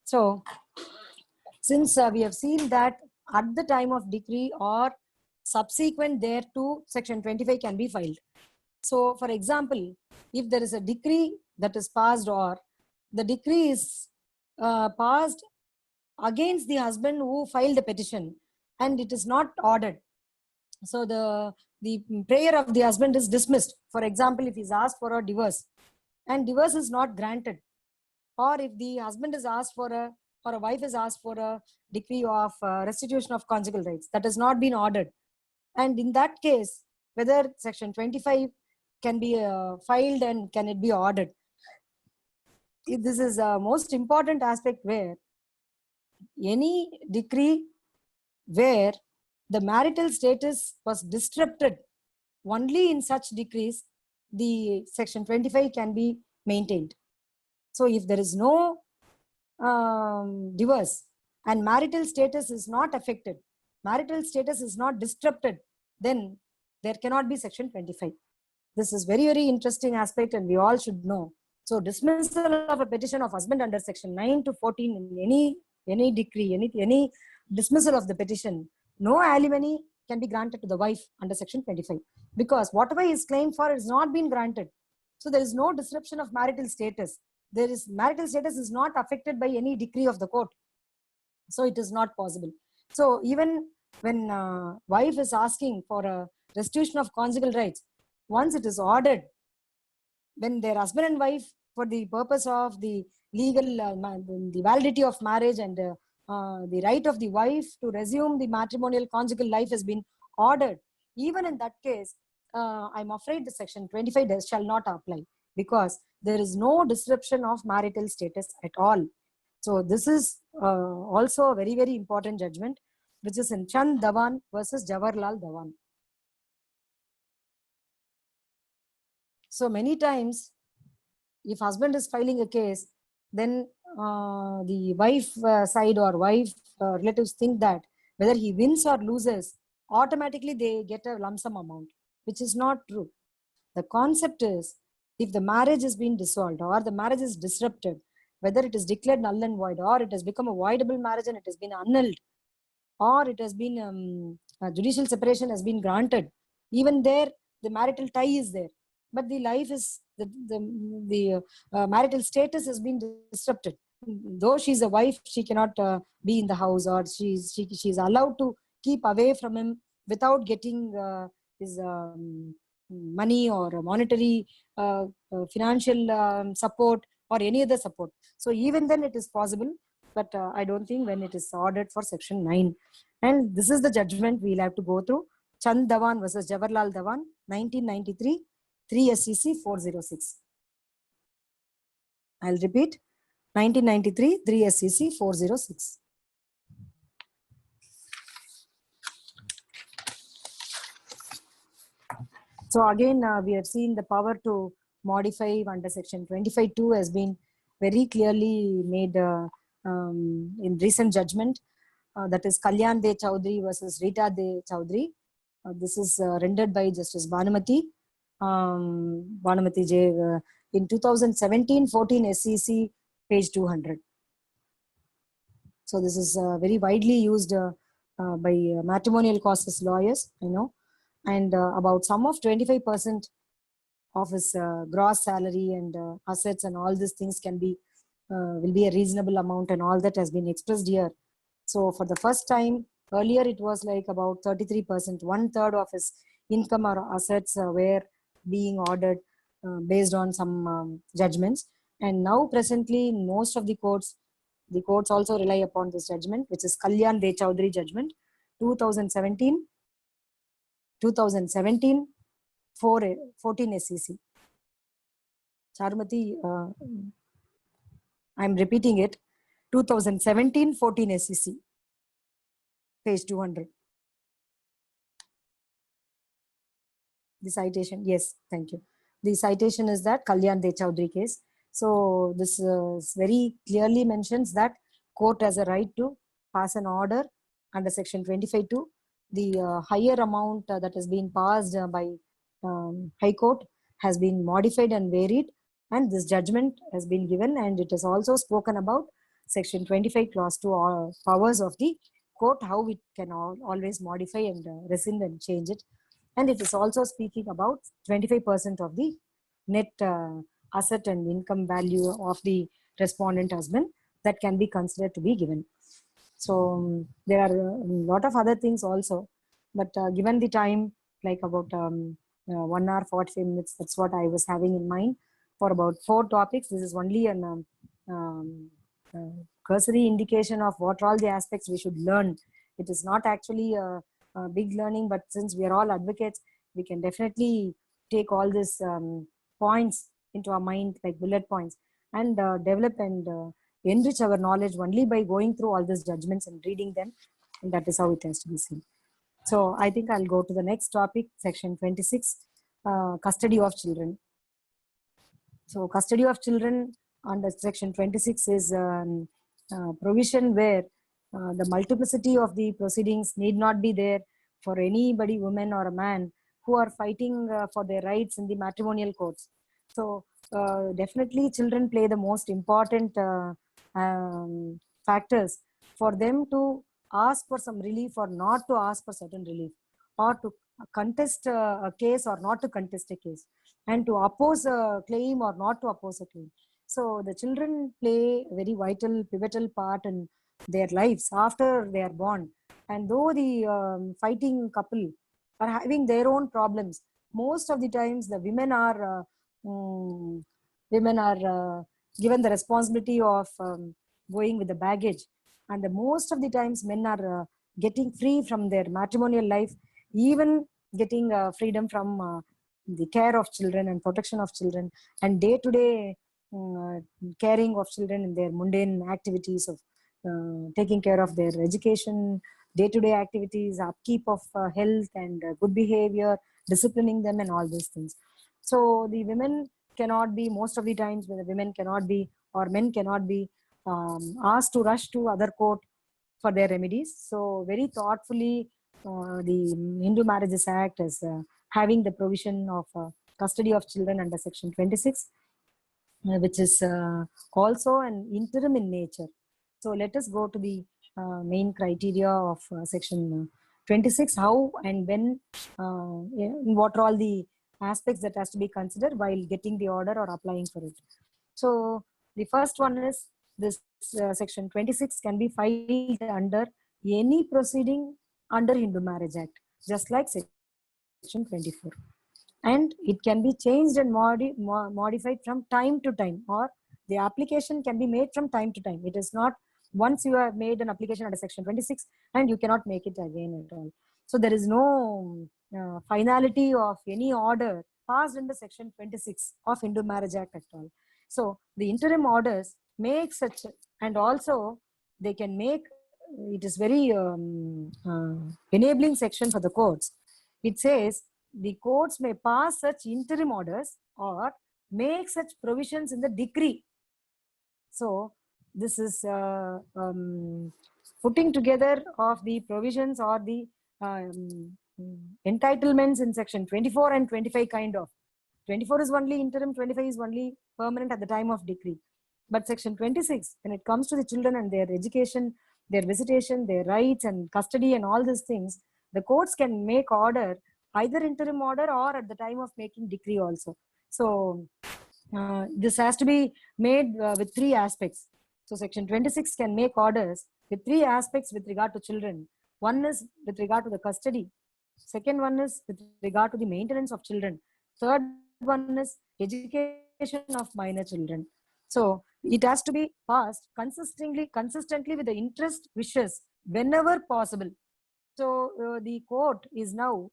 So since we have seen that at the time of decree or subsequent thereto, section 25 can be filed. So for example, if there is a decree that is passed or the decree is passed against the husband who filed the petition and it is not ordered, so the prayer of the husband is dismissed. For example, if he's asked for a divorce and divorce is not granted, or if the husband is asked for a, or a wife is asked for a decree of restitution of conjugal rights that has not been ordered, and in that case whether section 25 can be filed and can it be ordered. This is a most important aspect where any decree where the marital status was disrupted, only in such decrees the section 25 can be maintained. So if there is no divorce and marital status is not affected, marital status is not disrupted, then there cannot be section 25. This is very, very interesting aspect and we all should know. So dismissal of a petition of husband under section 9 to 14 in any decree, any dismissal of the petition, no alimony can be granted to the wife under section 25 because whatever is claimed for has not been granted. So there is no disruption of marital status. Marital status is not affected by any decree of the court. So it is not possible. So even when wife is asking for a restitution of conjugal rights, once it is ordered, when their husband and wife, for the purpose of the legal, the validity of marriage and the right of the wife to resume the matrimonial conjugal life has been ordered, even in that case, I'm afraid the section 25 shall not apply because there is no disruption of marital status at all. So this is also a very, very important judgment, which is in Chand Dhawan versus Jawaharlal Dhawan. So many times, if husband is filing a case, then the wife side or wife relatives think that whether he wins or loses, automatically they get a lump sum amount, which is not true. The concept is, if the marriage has been dissolved or the marriage is disrupted, whether it is declared null and void or it has become a voidable marriage and it has been annulled, or it has been judicial separation has been granted, even there the marital tie is there, but the life is the marital status has been disrupted. Though she's a wife, she cannot be in the house, or she's allowed to keep away from him without getting his money or monetary financial support or any other support. So even then it is possible, but I don't think when it is ordered for section 9. And this is the judgment we'll have to go through. Chand Dhawan versus Jawaharlal Dhawan, 1993, 3 SCC 406. I'll repeat, 1993, 3 SCC 406. So again, we have seen the power to modify under section 25(2) has been very clearly made in recent judgment. That is Kalyan De Chaudhary versus Rita De Chaudhary. This is rendered by Justice Bhanumati. Bhanumati J in 2017, 14 SCC, page 200. So this is very widely used by matrimonial causes lawyers, I know. And about sum of 25% of his gross salary and assets and all these things can be will be a reasonable amount, and all that has been expressed here. So for the first time, earlier it was like about 33%, 1/3 of his income or assets were being ordered based on some judgments. And now presently in most of the courts also rely upon this judgment, which is Kalyan De Chaudhary judgment, 2017, 14 SCC. Charumati, I'm repeating it, 2017, 14 SCC, page 200. The citation, yes, thank you. The citation is that Kalyan De Chaudhary case. So this very clearly mentions that court has a right to pass an order under section 25(2). The higher amount that has been passed by High Court has been modified and varied, and this judgment has been given, and it is also spoken about section 25 clause 2 powers of the court, how it can always modify and rescind and change it. And it is also speaking about 25% of the net asset and income value of the respondent husband that can be considered to be given. So there are a lot of other things also, but given the time, like about 1 hour 45 minutes, that's what I was having in mind for about 4 topics. This is only an cursory indication of what all the aspects we should learn. It is not actually a big learning, but since we are all advocates, we can definitely take all these points into our mind, like bullet points, and develop and enrich our knowledge only by going through all these judgments and reading them. And that is how it has to be seen. So I think I'll go to the next topic, section 26, custody of children. So custody of children under section 26 is provision where the multiplicity of the proceedings need not be there for anybody, woman or a man, who are fighting for their rights in the matrimonial courts. So definitely children play the most important factors for them to ask for some relief or not to ask for certain relief, or to contest a case or not to contest a case, and to oppose a claim or not to oppose a claim. So the children play a very vital, pivotal part in their lives after they are born. And though the fighting couple are having their own problems, most of the times the women are given the responsibility of going with the baggage, and the most of the times men are getting free from their matrimonial life, even getting freedom from the care of children and protection of children, and day-to-day caring of children in their mundane activities of taking care of their education, day-to-day activities, upkeep of health and good behavior, disciplining them, and all these things. So the women cannot be, most of the times the women cannot be, or men cannot be asked to rush to other court for their remedies. So very thoughtfully the Hindu Marriages Act is having the provision of custody of children under section 26, which is also an interim in nature. So let us go to the main criteria of section 26, how and when, what are all the aspects that has to be considered while getting the order or applying for it. So the first one is this section 26 can be filed under any proceeding under Hindu Marriage Act, just like section 24. And it can be changed and modified from time to time, or the application can be made from time to time. It is not once you have made an application under section 26 and you cannot make it again at all. So there is no finality of any order passed under section 26 of Hindu Marriage Act at all. So the interim orders make such, and also they can make, it is very enabling section for the courts. It says the courts may pass such interim orders or make such provisions in the decree. So this is putting together of the provisions or the entitlements in section 24 and 25 kind of. 24 is only interim, 25 is only permanent at the time of decree. But section 26, when it comes to the children and their education, their visitation, their rights and custody and all these things, the courts can make order, either interim order or at the time of making decree also. So this has to be made with three aspects. So section 26 can make orders with three aspects with regard to children. One is with regard to the custody. Second one is with regard to the maintenance of children. Third one is education of minor children. So it has to be passed consistently with the interest wishes whenever possible. So the court is now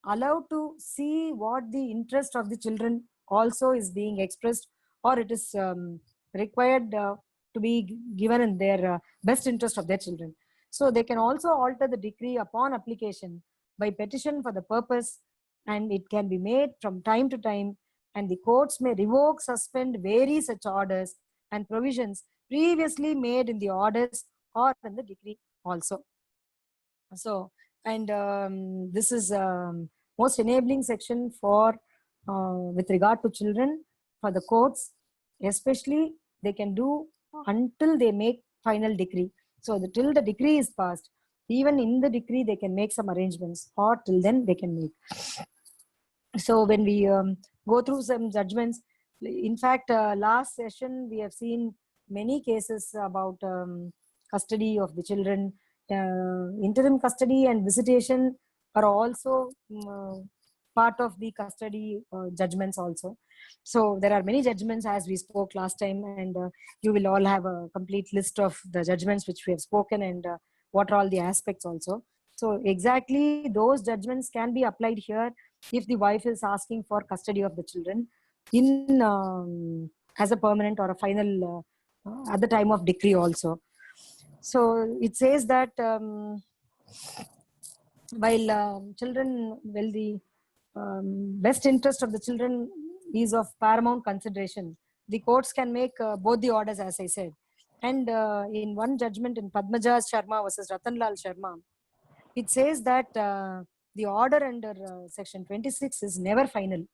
allowed to see what the interest of the children also is being expressed, or it is required to be given in their best interest of their children. So they can also alter the decree upon application by petition for the purpose, and it can be made from time to time, and the courts may revoke, suspend, vary such orders and provisions previously made in the orders or in the decree also. So, and this is most enabling section for with regard to children for the courts, especially they can do until they make final decree. So till the decree is passed, even in the decree they can make some arrangements, or till then they can make. So when we go through some judgments, in fact last session we have seen many cases about custody of the children. Interim custody and visitation are also part of the custody judgments also. So there are many judgments as we spoke last time, and you will all have a complete list of the judgments which we have spoken, and what are all the aspects also. So exactly those judgments can be applied here if the wife is asking for custody of the children in as a permanent or a final at the time of decree also. So it says that while the best interest of the children is of paramount consideration, the courts can make both the orders, as I said. And in one judgment in Padmaja Sharma versus Ratanlal Sharma, it says that the order under section 26 is never final.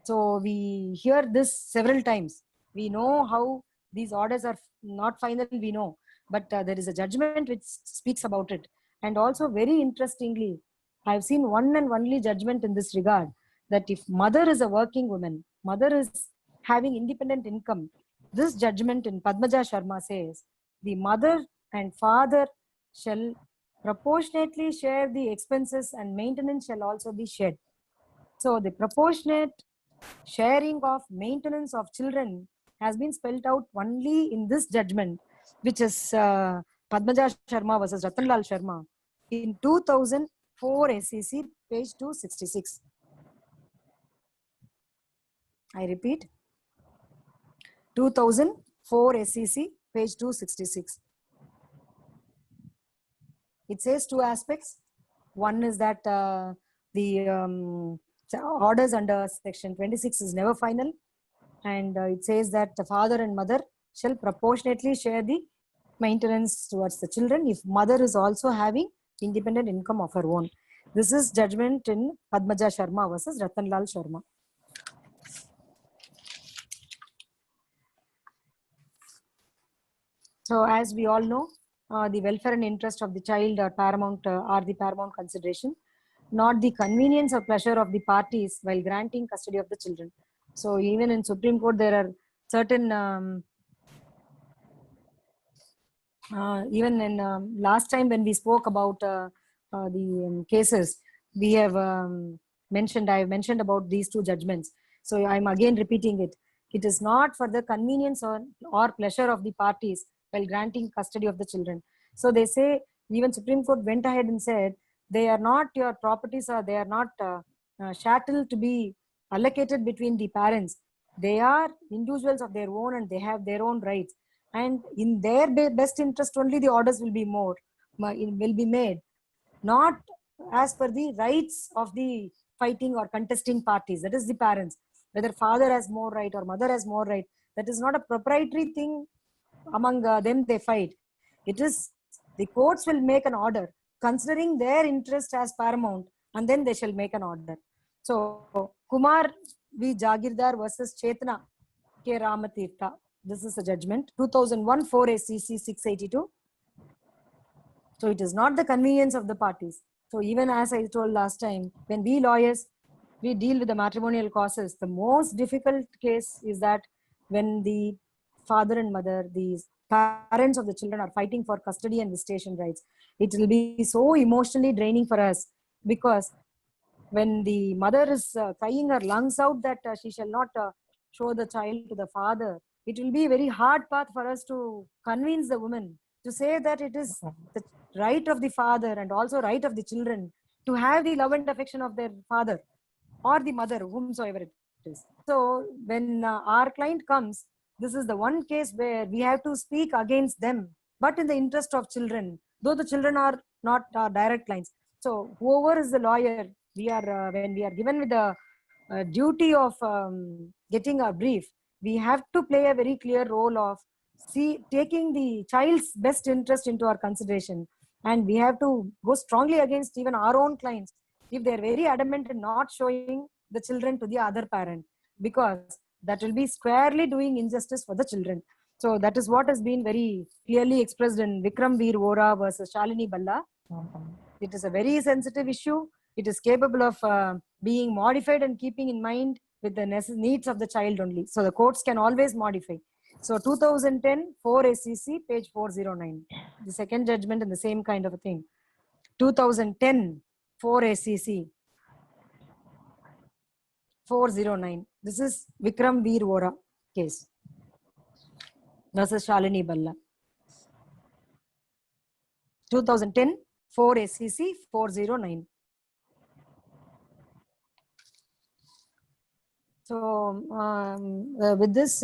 So we hear this several times. We know how these orders are not final, we know, but there is a judgment which speaks about it. And also very interestingly, I've seen one and only judgment in this regard, that if mother is a working woman, mother is having independent income, this judgment in Padmaja Sharma says the mother and father shall proportionately share the expenses, and maintenance shall also be shared. So the proportionate sharing of maintenance of children has been spelled out only in this judgment, which is Padmaja Sharma versus Ratanlal Sharma in 2004 SEC, page 266. I repeat, 2004 SEC, page 266. It says two aspects. One is that the orders under section 26 is never final, and it says that the father and mother shall proportionately share the maintenance towards the children if mother is also having independent income of her own. This is judgment in Padmaja Sharma versus Ratanlal Sharma. So as we all know, the welfare and interest of the child are the paramount consideration, not the convenience or pleasure of the parties while granting custody of the children. So even in Supreme Court, there are certain even in last time when we spoke about the cases, we have I have mentioned about these two judgments. So I'm again repeating it. It is not for the convenience or pleasure of the parties while granting custody of the children. So they say, even Supreme Court went ahead and said, they are not your properties, or they are not chattel to be allocated between the parents. They are individuals of their own and they have their own rights. And in their best interest only the orders will be will be made, not as per the rights of the fighting or contesting parties, that is the parents, whether father has more right or mother has more right. That is not a proprietary thing among them they fight. It is the courts will make an order considering their interest as paramount, and then they shall make an order. So Kumar v Jagirdar versus Chetna K Ramatirtha, this is a judgment, 2001 4 SCC 682. So it is not the convenience of the parties. So even as I told last time, when we lawyers, we deal with the matrimonial causes, the most difficult case is that when the father and mother, the parents of the children are fighting for custody and visitation rights. It will be so emotionally draining for us, because when the mother is crying her lungs out that she shall not show the child to the father, it will be a very hard path for us to convince the woman to say that it is the right of the father and also right of the children to have the love and affection of their father or the mother, whomsoever it is. So when our client comes, this is the one case where we have to speak against them, but in the interest of children, though the children are not our direct clients. So whoever is the lawyer, we are when we are given with the duty of getting a brief, we have to play a very clear role of taking the child's best interest into our consideration, and we have to go strongly against even our own clients if they are very adamant in not showing the children to the other parent, because that will be squarely doing injustice for the children. So that is what has been very clearly expressed in Vikram Veer Vora versus Shalini Balla. It is a very sensitive issue. It is capable of being modified and keeping in mind with the needs of the child only. So the courts can always modify. So 2010 4 SCC page 409, the second judgment in the same kind of a thing. 2010 4 SCC 409. This is Vikram Veer Vora case versus Shalini Balla. 2010 4 SCC 409. So with this,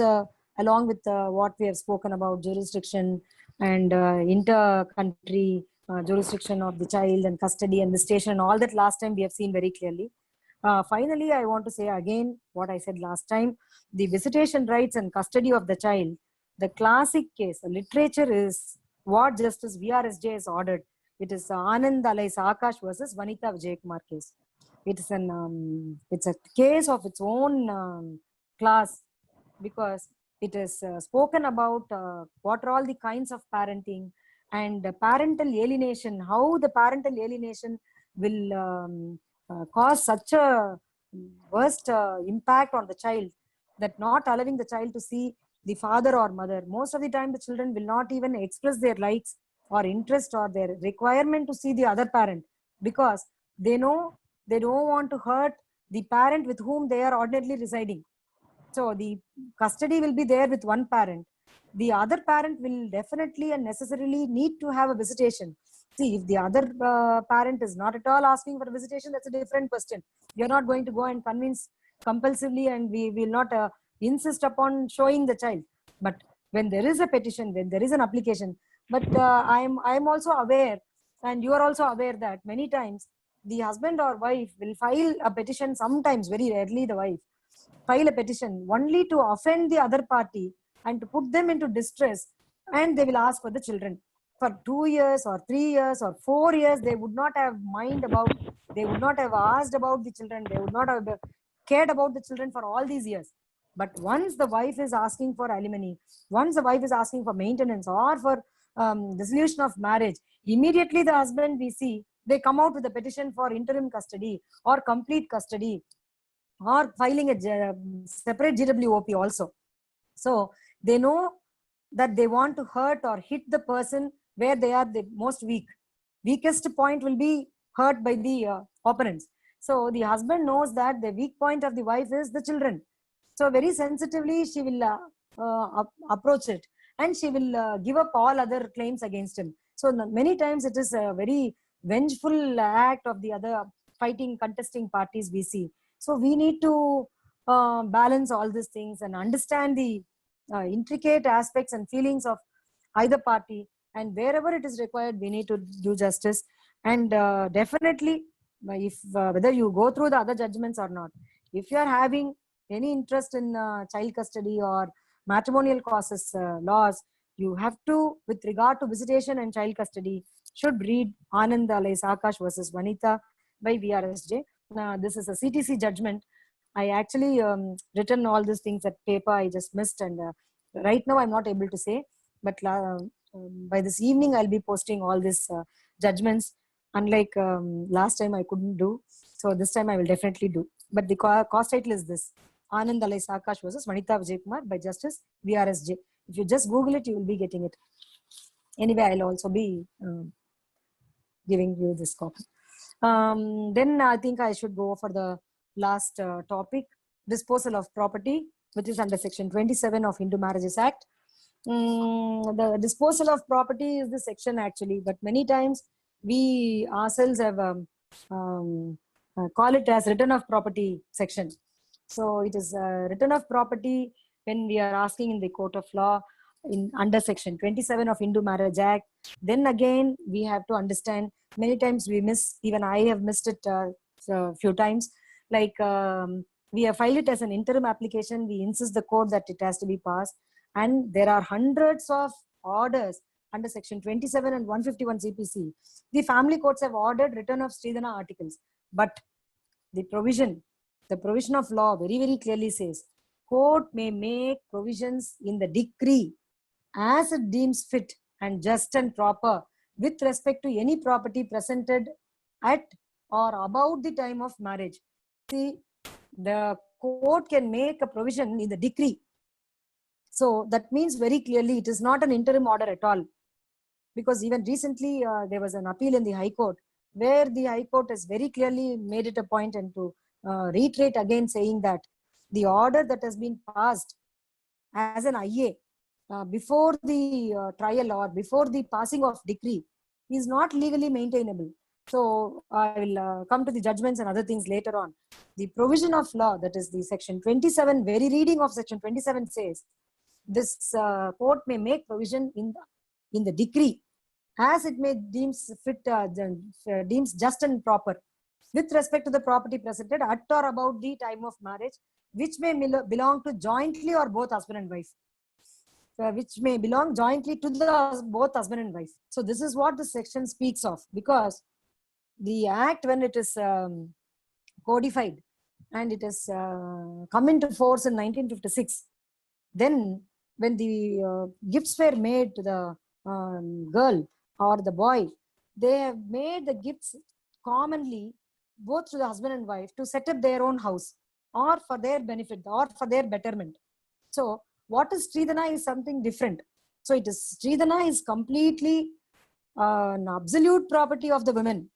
along with what we have spoken about jurisdiction and inter-country jurisdiction of the child and custody and visitation, all that last time we have seen very clearly. Finally, I want to say again what I said last time. The visitation rights and custody of the child, the classic case, the literature is what Justice VRSJ has ordered. It is Anand Alais Akash versus Vanita Vijaykumar case. It is it's a case of its own class, because it is spoken about what are all the kinds of parenting and parental alienation, how the parental alienation will cause such a worst impact on the child, that not allowing the child to see the father or mother. Most of the time the children will not even express their likes or interest or their requirement to see the other parent, because they know they don't want to hurt the parent with whom they are ordinarily residing. So the custody will be there with one parent. The other parent will definitely and necessarily need to have a visitation. See, if the other parent is not at all asking for a visitation, that's a different question. You're not going to go and convince compulsively, and we will not insist upon showing the child. But when there is a petition, when there is an application, but I'm also aware, and you are also aware, that many times the husband or wife will file a petition, sometimes very rarely the wife file a petition only to offend the other party and to put them into distress, and they will ask for the children for 2 years or 3 years or 4 years. They would not have they would not have asked about the children, they would not have cared about the children for all these years. But once the wife is asking for alimony, once the wife is asking for maintenance or for dissolution of marriage, immediately the husband, we see, they come out with a petition for interim custody or complete custody, or filing a separate GWOP also. So they know that they want to hurt or hit the person where they are the most weak. Weakest point will be hurt by the opponents. So the husband knows that the weak point of the wife is the children. So very sensitively she will approach it, and she will give up all other claims against him. So many times it is a very vengeful act of the other fighting, contesting parties we see. So we need to balance all these things and understand the intricate aspects and feelings of either party, and wherever it is required we need to do justice. And definitely, if whether you go through the other judgments or not, if you are having any interest in child custody or matrimonial causes laws, you have to, with regard to visitation and child custody, should read Anand alias Akash versus Vanitha by VRSJ. This is a CTC judgment. I actually written all these things at paper. I just missed, and right now I'm not able to say. But by this evening, I'll be posting all these judgments. Unlike last time, I couldn't do. So this time I will definitely do. But the cause title is this: Anand alias Akash versus Vanitha Vijaykumar by Justice VRSJ. If you just Google it, you will be getting it. Anyway, I'll also be giving you this copy. Then I think I should go for the last topic: disposal of property, which is under section 27 of Hindu Marriages Act. The disposal of property is the section actually, but many times we ourselves have call it as return of property section. So it is return of property when we are asking in the court of law under section 27 of Hindu Marriage Act. Then again we have to understand, many times we miss, even I have missed it a few times, like we have filed it as an interim application. We insist the court that it has to be passed, and there are hundreds of orders under section 27 and 151 CPC. The family courts have ordered return of Sridhana articles, but the provision of law very, very clearly says court may make provisions in the decree as it deems fit and just and proper with respect to any property presented at or about the time of marriage. See, the court can make a provision in the decree. So that means very clearly it is not an interim order at all. Because even recently there was an appeal in the High Court where the High Court has very clearly made it a point and to reiterate again, saying that the order that has been passed as an IA before the trial or before the passing of decree is not legally maintainable. So I will come to the judgments and other things later on. The provision of law, that is the section 27, very reading of section 27 says, this court may make provision in the decree as it may deems fit, deems just and proper with respect to the property presented at or about the time of marriage, which may belong to jointly or both husband and wife. Which may belong jointly to the both husband and wife. So this is what the section speaks of, because the act, when it is codified and it has come into force in 1956, then when the gifts were made to the girl or the boy, they have made the gifts commonly both to the husband and wife to set up their own house or for their benefit or for their betterment. So what is Sridhana is something different. So it is, Sridhana is completely an absolute property of the women.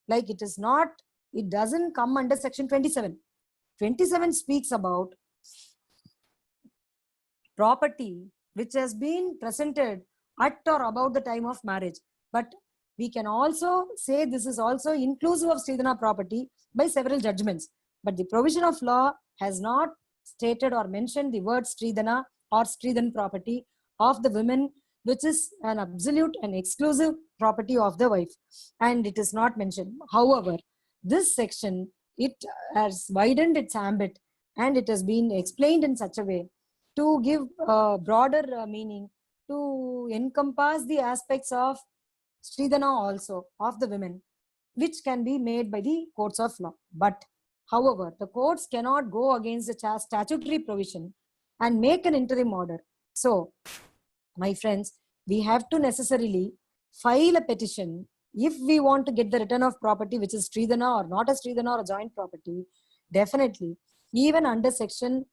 Like it is not, it doesn't come under section 27. 27 speaks about property which has been presented at or about the time of marriage. But we can also say this is also inclusive of Sridhana property by several judgments. But the provision of law has not stated or mentioned the word Sridhana or Sridhan property of the women, which is an absolute and exclusive property of the wife. And it is not mentioned. However, this section, it has widened its ambit and it has been explained in such a way to give a broader meaning, to encompass the aspects of Sridhana also of the women, which can be made by the courts of law. But however, the courts cannot go against the statutory provision and make an interim order. So, my friends, we have to necessarily file a petition if we want to get the return of property, which is Stridhana or not a Stridhana or a joint property. Definitely, even under section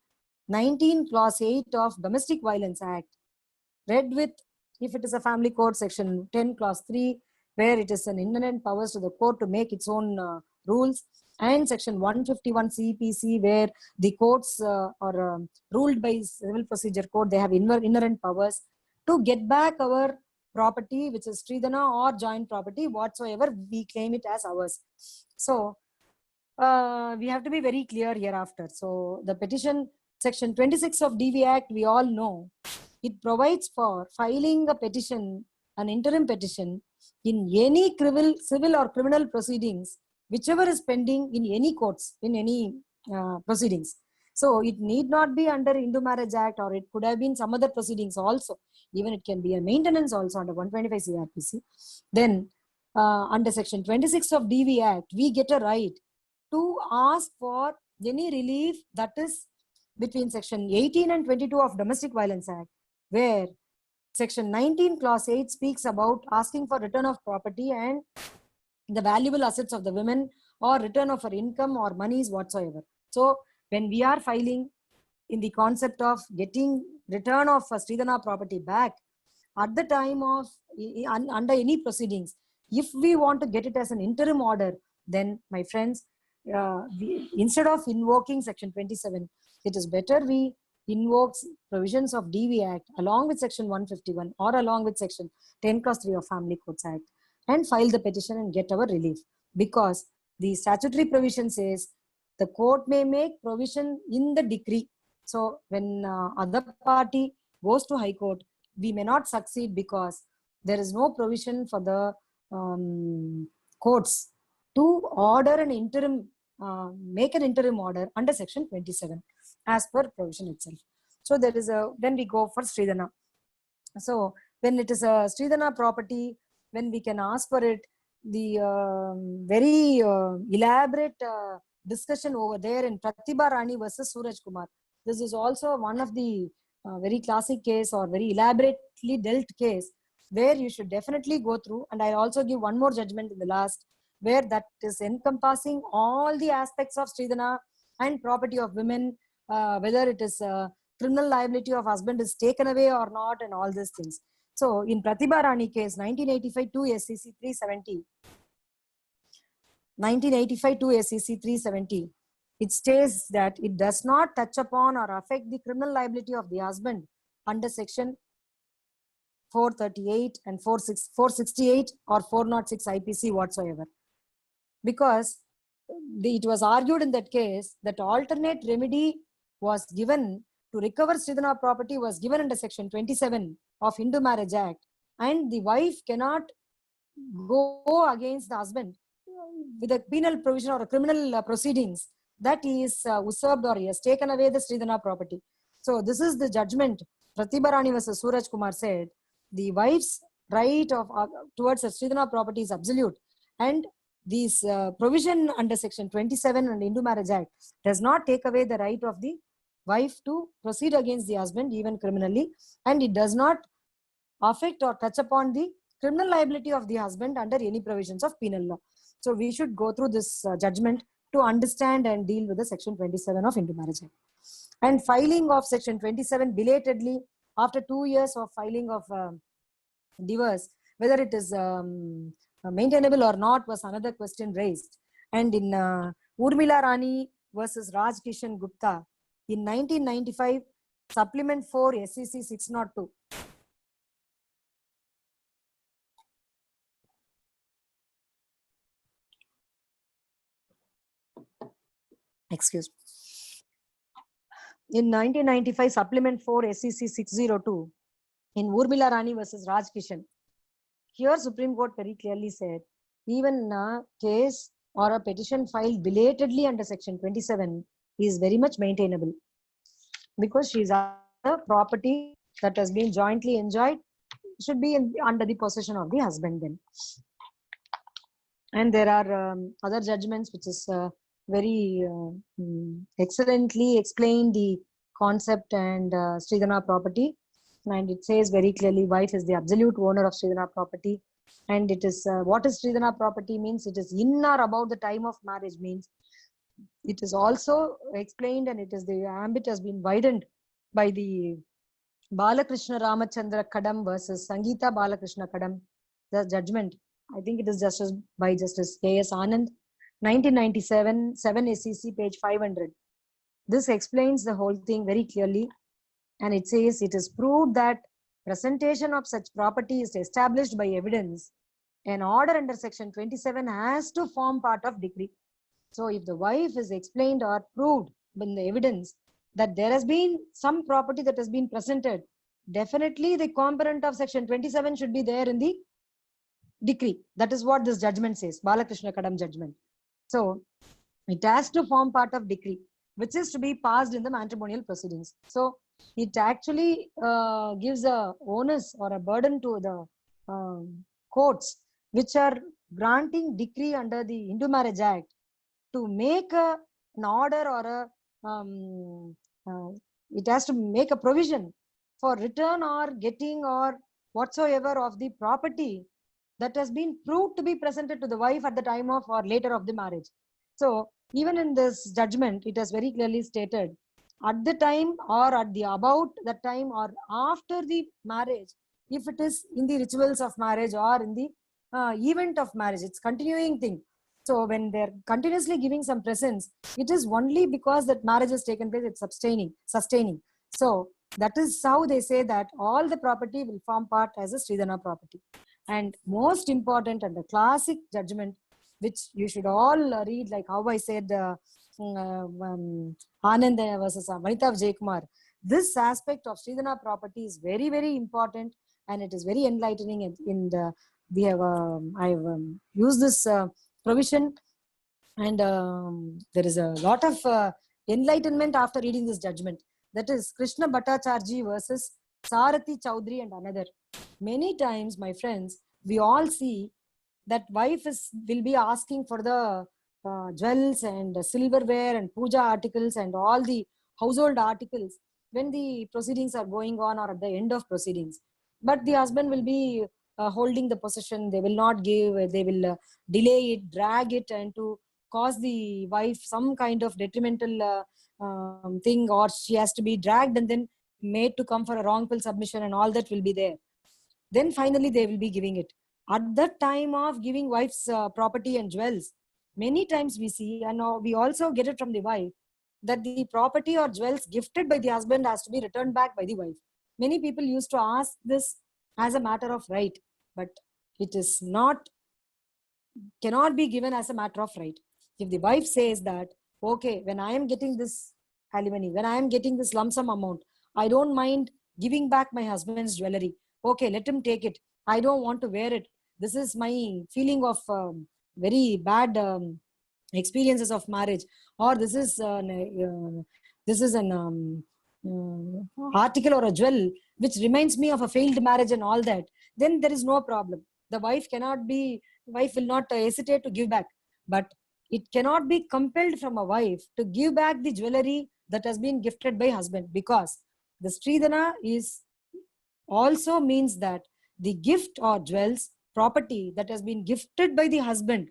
19 clause 8 of Domestic Violence Act, read with, if it is a family court, section 10 clause 3, where it is an inherent powers to the court to make its own rules, and section 151 CPC, where the courts are ruled by civil procedure code, they have inherent powers to get back our property, which is Stridhana or joint property, whatsoever we claim it as ours. So we have to be very clear hereafter. So the petition, section 26 of DV Act, we all know, it provides for filing a petition, an interim petition, in any civil or criminal proceedings, whichever is pending in any courts, in any proceedings. So it need not be under Hindu Marriage Act, or it could have been some other proceedings also. Even it can be a maintenance also under 125 CRPC. Then under section 26 of DV Act, we get a right to ask for any relief that is between section 18 and 22 of Domestic Violence Act, where section 19 clause 8 speaks about asking for return of property and the valuable assets of the women, or return of her income or monies whatsoever. So when we are filing in the concept of getting return of a Stridhana property back at the time of under any proceedings, if we want to get it as an interim order, then my friends, instead of invoking section 27, it is better we invokes provisions of DV Act along with section 151 or along with section 10 clause 3 of Family Courts Act, and file the petition and get our relief. Because the statutory provision says the court may make provision in the decree. So when other party goes to High Court, we may not succeed because there is no provision for the courts to order an interim, make an interim order under section 27 as per provision itself. So there is a, then we go for Stridhana. So when it is a Stridhana property, when we can ask for it, the very elaborate discussion over there in Pratibha Rani versus Suraj Kumar. This is also one of the very classic case or very elaborately dealt case where you should definitely go through. And I also give one more judgment in the last, where that is encompassing all the aspects of Stridhana and property of women, whether it is criminal liability of husband is taken away or not, and all these things. So in Pratibha Rani case, 1985 2 SCC 370, 1985 2 SCC 370, it states that it does not touch upon or affect the criminal liability of the husband under section 438 and 468 or 406 IPC whatsoever. Because it was argued in that case that alternate remedy was given to recover Stridhana property was given under section 27 of Hindu Marriage Act, and the wife cannot go against the husband with a penal provision or a criminal proceedings that he is usurped or he has taken away the Stridhana property. So this is the judgment. Pratibha Rani versus Suraj Kumar said the wife's right of towards a Stridhana property is absolute, and this provision under section 27 and Hindu Marriage Act does not take away the right of the wife to proceed against the husband even criminally, and it does not affect or touch upon the criminal liability of the husband under any provisions of penal law. So we should go through this judgment to understand and deal with the section 27 of Hindu Marriage Act. And filing of section 27 belatedly after 2 years of filing of divorce, whether it is maintainable or not, was another question raised. And in Urmila Rani versus Raj Kishan Gupta in 1995, supplement 4 SCC 602. Excuse me. In 1995, supplement 4 SCC 602 in Urmila Rani versus Raj Kishan. Here Supreme Court very clearly said, even a case or a petition filed belatedly under section 27 is very much maintainable, because she is a property that has been jointly enjoyed, should be under the possession of the husband then. And there are other judgments which is very excellently explain the concept and Stridhana property. And it says very clearly, wife is the absolute owner of Sridhana property. And it is, what is Sridhana property means, it is in or about the time of marriage means. It is also explained, and it is the ambit has been widened by the Balakrishna Ramachandra Kadam versus Sangeeta Balakrishna Kadam, the judgment. I think it is Justice by Justice K.S. Anand, 1997, 7 SEC, page 500. This explains the whole thing very clearly. And it says, it is proved that presentation of such property is established by evidence. An order under section 27 has to form part of decree. So if the wife is explained or proved in the evidence that there has been some property that has been presented, definitely the component of section 27 should be there in the decree. That is what this judgment says, Balakrishna Kadam judgment. So it has to form part of decree, which is to be passed in the matrimonial proceedings. So it actually gives a onus or a burden to the courts which are granting decree under the Hindu Marriage Act to make an order or it has to make a provision for return or getting or whatsoever of the property that has been proved to be presented to the wife at the time of or later of the marriage. So even in this judgment, it has very clearly stated at the time or at the about that time or after the marriage, if it is in the rituals of marriage or in the event of marriage, it's continuing thing. So when they're continuously giving some presents, it is only because that marriage has taken place, it's sustaining. So that is how they say that all the property will form part as a Sridhana property. And most important and the classic judgment, which you should all read, like how I said, Anand versus Vanita Vijaykumar. This aspect of Sridhana property is very, very important, and it is very enlightening. We have I have used this provision, and there is a lot of enlightenment after reading this judgment. That is Krishna Bhattacharjee versus Sarathi Chaudhary and another. Many times, my friends, we all see that wife will be asking for the jewels and silverware and puja articles and all the household articles when the proceedings are going on or at the end of proceedings. But the husband will be holding the possession. They will not give, they will delay it, drag it, and to cause the wife some kind of detrimental thing, or she has to be dragged and then made to come for a wrongful submission, and all that will be there. Then finally they will be giving it. At the time of giving wife's property and jewels, many times we see, and we also get it from the wife, that the property or jewels gifted by the husband has to be returned back by the wife. Many people used to ask this as a matter of right, but it is not, cannot be given as a matter of right. If the wife says that, okay, when I am getting this alimony, when I am getting this lump sum amount, I don't mind giving back my husband's jewelry. Okay, let him take it. I don't want to wear it. This is my feeling of very bad experiences of marriage, or this is an article or a jewel which reminds me of a failed marriage and all that. Then there is no problem. The wife will not hesitate to give back. But it cannot be compelled from a wife to give back the jewelry that has been gifted by husband, because the Sridhana is also means that the gift or jewels, property that has been gifted by the husband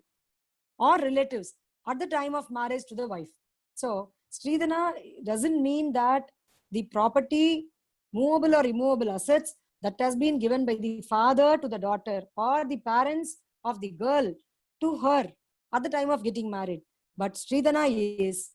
or relatives at the time of marriage to the wife. So Sridhana doesn't mean that the property, movable or immovable assets that has been given by the father to the daughter or the parents of the girl to her at the time of getting married. But Sridhana is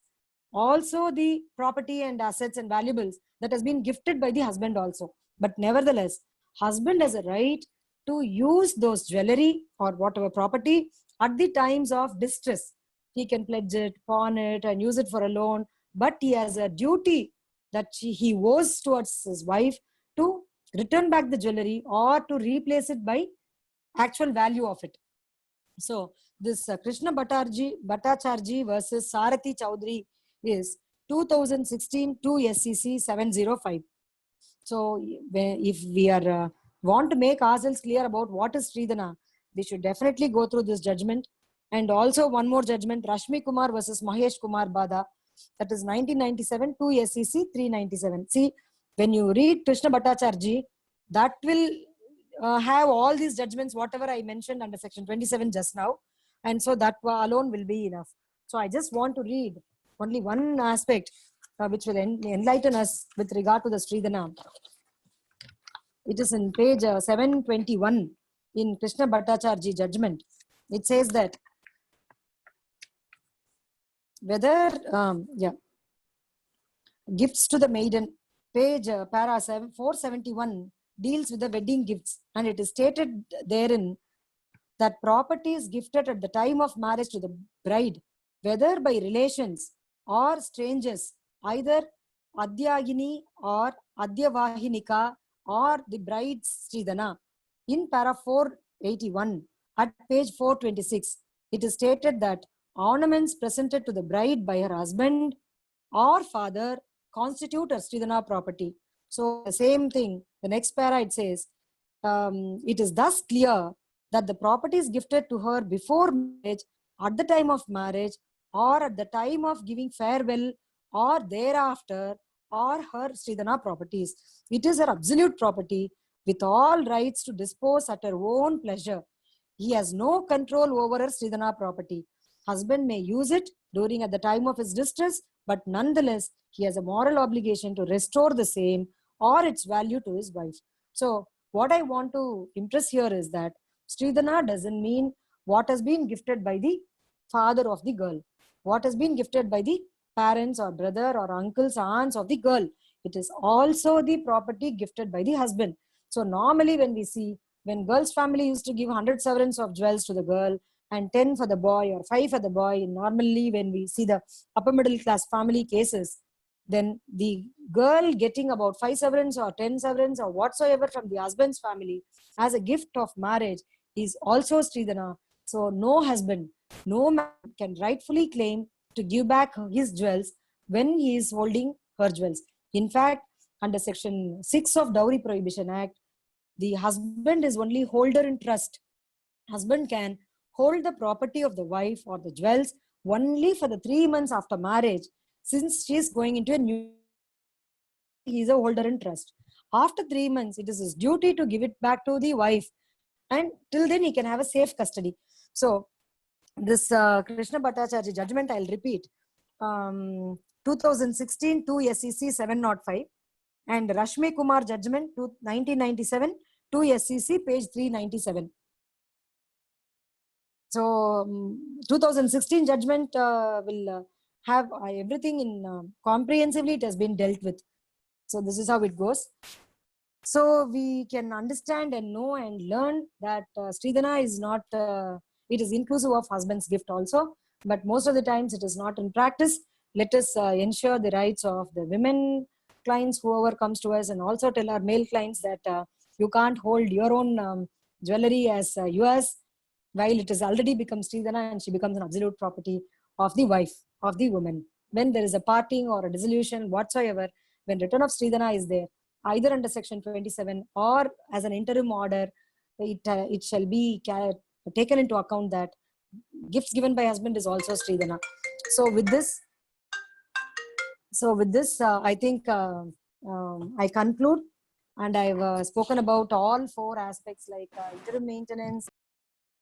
also the property and assets and valuables that has been gifted by the husband also. But nevertheless, husband has a right to use those jewelry or whatever property at the times of distress. He can pledge it, pawn it, and use it for a loan. But he has a duty that he owes towards his wife to return back the jewelry or to replace it by actual value of it. So this Krishna Bhattacharjee versus Sarathi Chaudhary is 2016 2 SEC 705. So if we are want to make ourselves clear about what is Sridhana, we should definitely go through this judgment. And also one more judgment, Rashmi Kumar versus Mahesh Kumar Bada, that is 1997 2 SEC 397. See, when you read Krishna Bhattacharya, that will have all these judgments, whatever I mentioned under section 27 just now. And so that alone will be enough. So I just want to read only one aspect which will enlighten us with regard to the Sridhana. It is in page 721 in Krishna Bhattacharya judgment. It says that whether, gifts to the maiden, page para 471 deals with the wedding gifts, and it is stated therein that property is gifted at the time of marriage to the bride, whether by relations or strangers, either Adyagini or Adyavahinika or the bride's Sridhana. In para 481 at page 426, it is stated that ornaments presented to the bride by her husband or father constitute her Sridhana property. So the same thing, the next para it says, it is thus clear that the property is gifted to her before marriage, at the time of marriage, or at the time of giving farewell, or thereafter, or her Sridhana properties. It is her absolute property with all rights to dispose at her own pleasure. He has no control over her Sridhana property. Husband may use it during at the time of his distress, but nonetheless, he has a moral obligation to restore the same or its value to his wife. So what I want to impress here is that Sridhana doesn't mean what has been gifted by the father of the girl, what has been gifted by the parents or brother or uncles, aunts of the girl. It is also the property gifted by the husband. So normally when we see, when girl's family used to give 100 sovereigns of jewels to the girl and 10 for the boy or 5 for the boy, normally when we see the upper middle class family cases, then the girl getting about 5 sovereigns or 10 sovereigns or whatsoever from the husband's family as a gift of marriage is also Sridhana. So no husband, no man can rightfully claim to give back his jewels when he is holding her jewels. In fact, under section 6 of Dowry Prohibition Act, the husband is only holder in trust. Husband can hold the property of the wife or the jewels only for the 3 months after marriage, since she is going into a new, he is a holder in trust. After 3 months, it is his duty to give it back to the wife, and till then he can have a safe custody. So this Krishna Bhattacharya judgment, I'll repeat, 2016 2 SEC 705, and Rashmi Kumar judgment 1997 2 SEC page 397. So 2016 judgment will have everything in comprehensively it has been dealt with. So this is how it goes. So we can understand and know and learn that Sridhana is not, it is inclusive of husband's gift also, but most of the times it is not in practice. Let us ensure the rights of the women clients, whoever comes to us, and also tell our male clients that you can't hold your own jewelry as yours, while it has already become Sridhana and she becomes an absolute property of the wife, of the woman. When there is a parting or a dissolution whatsoever, when return of Sridhana is there, either under section 27 or as an interim order, it shall be taken into account that gifts given by husband is also Sridhana. So with this, I think I conclude, and I've spoken about all 4 aspects like interim maintenance,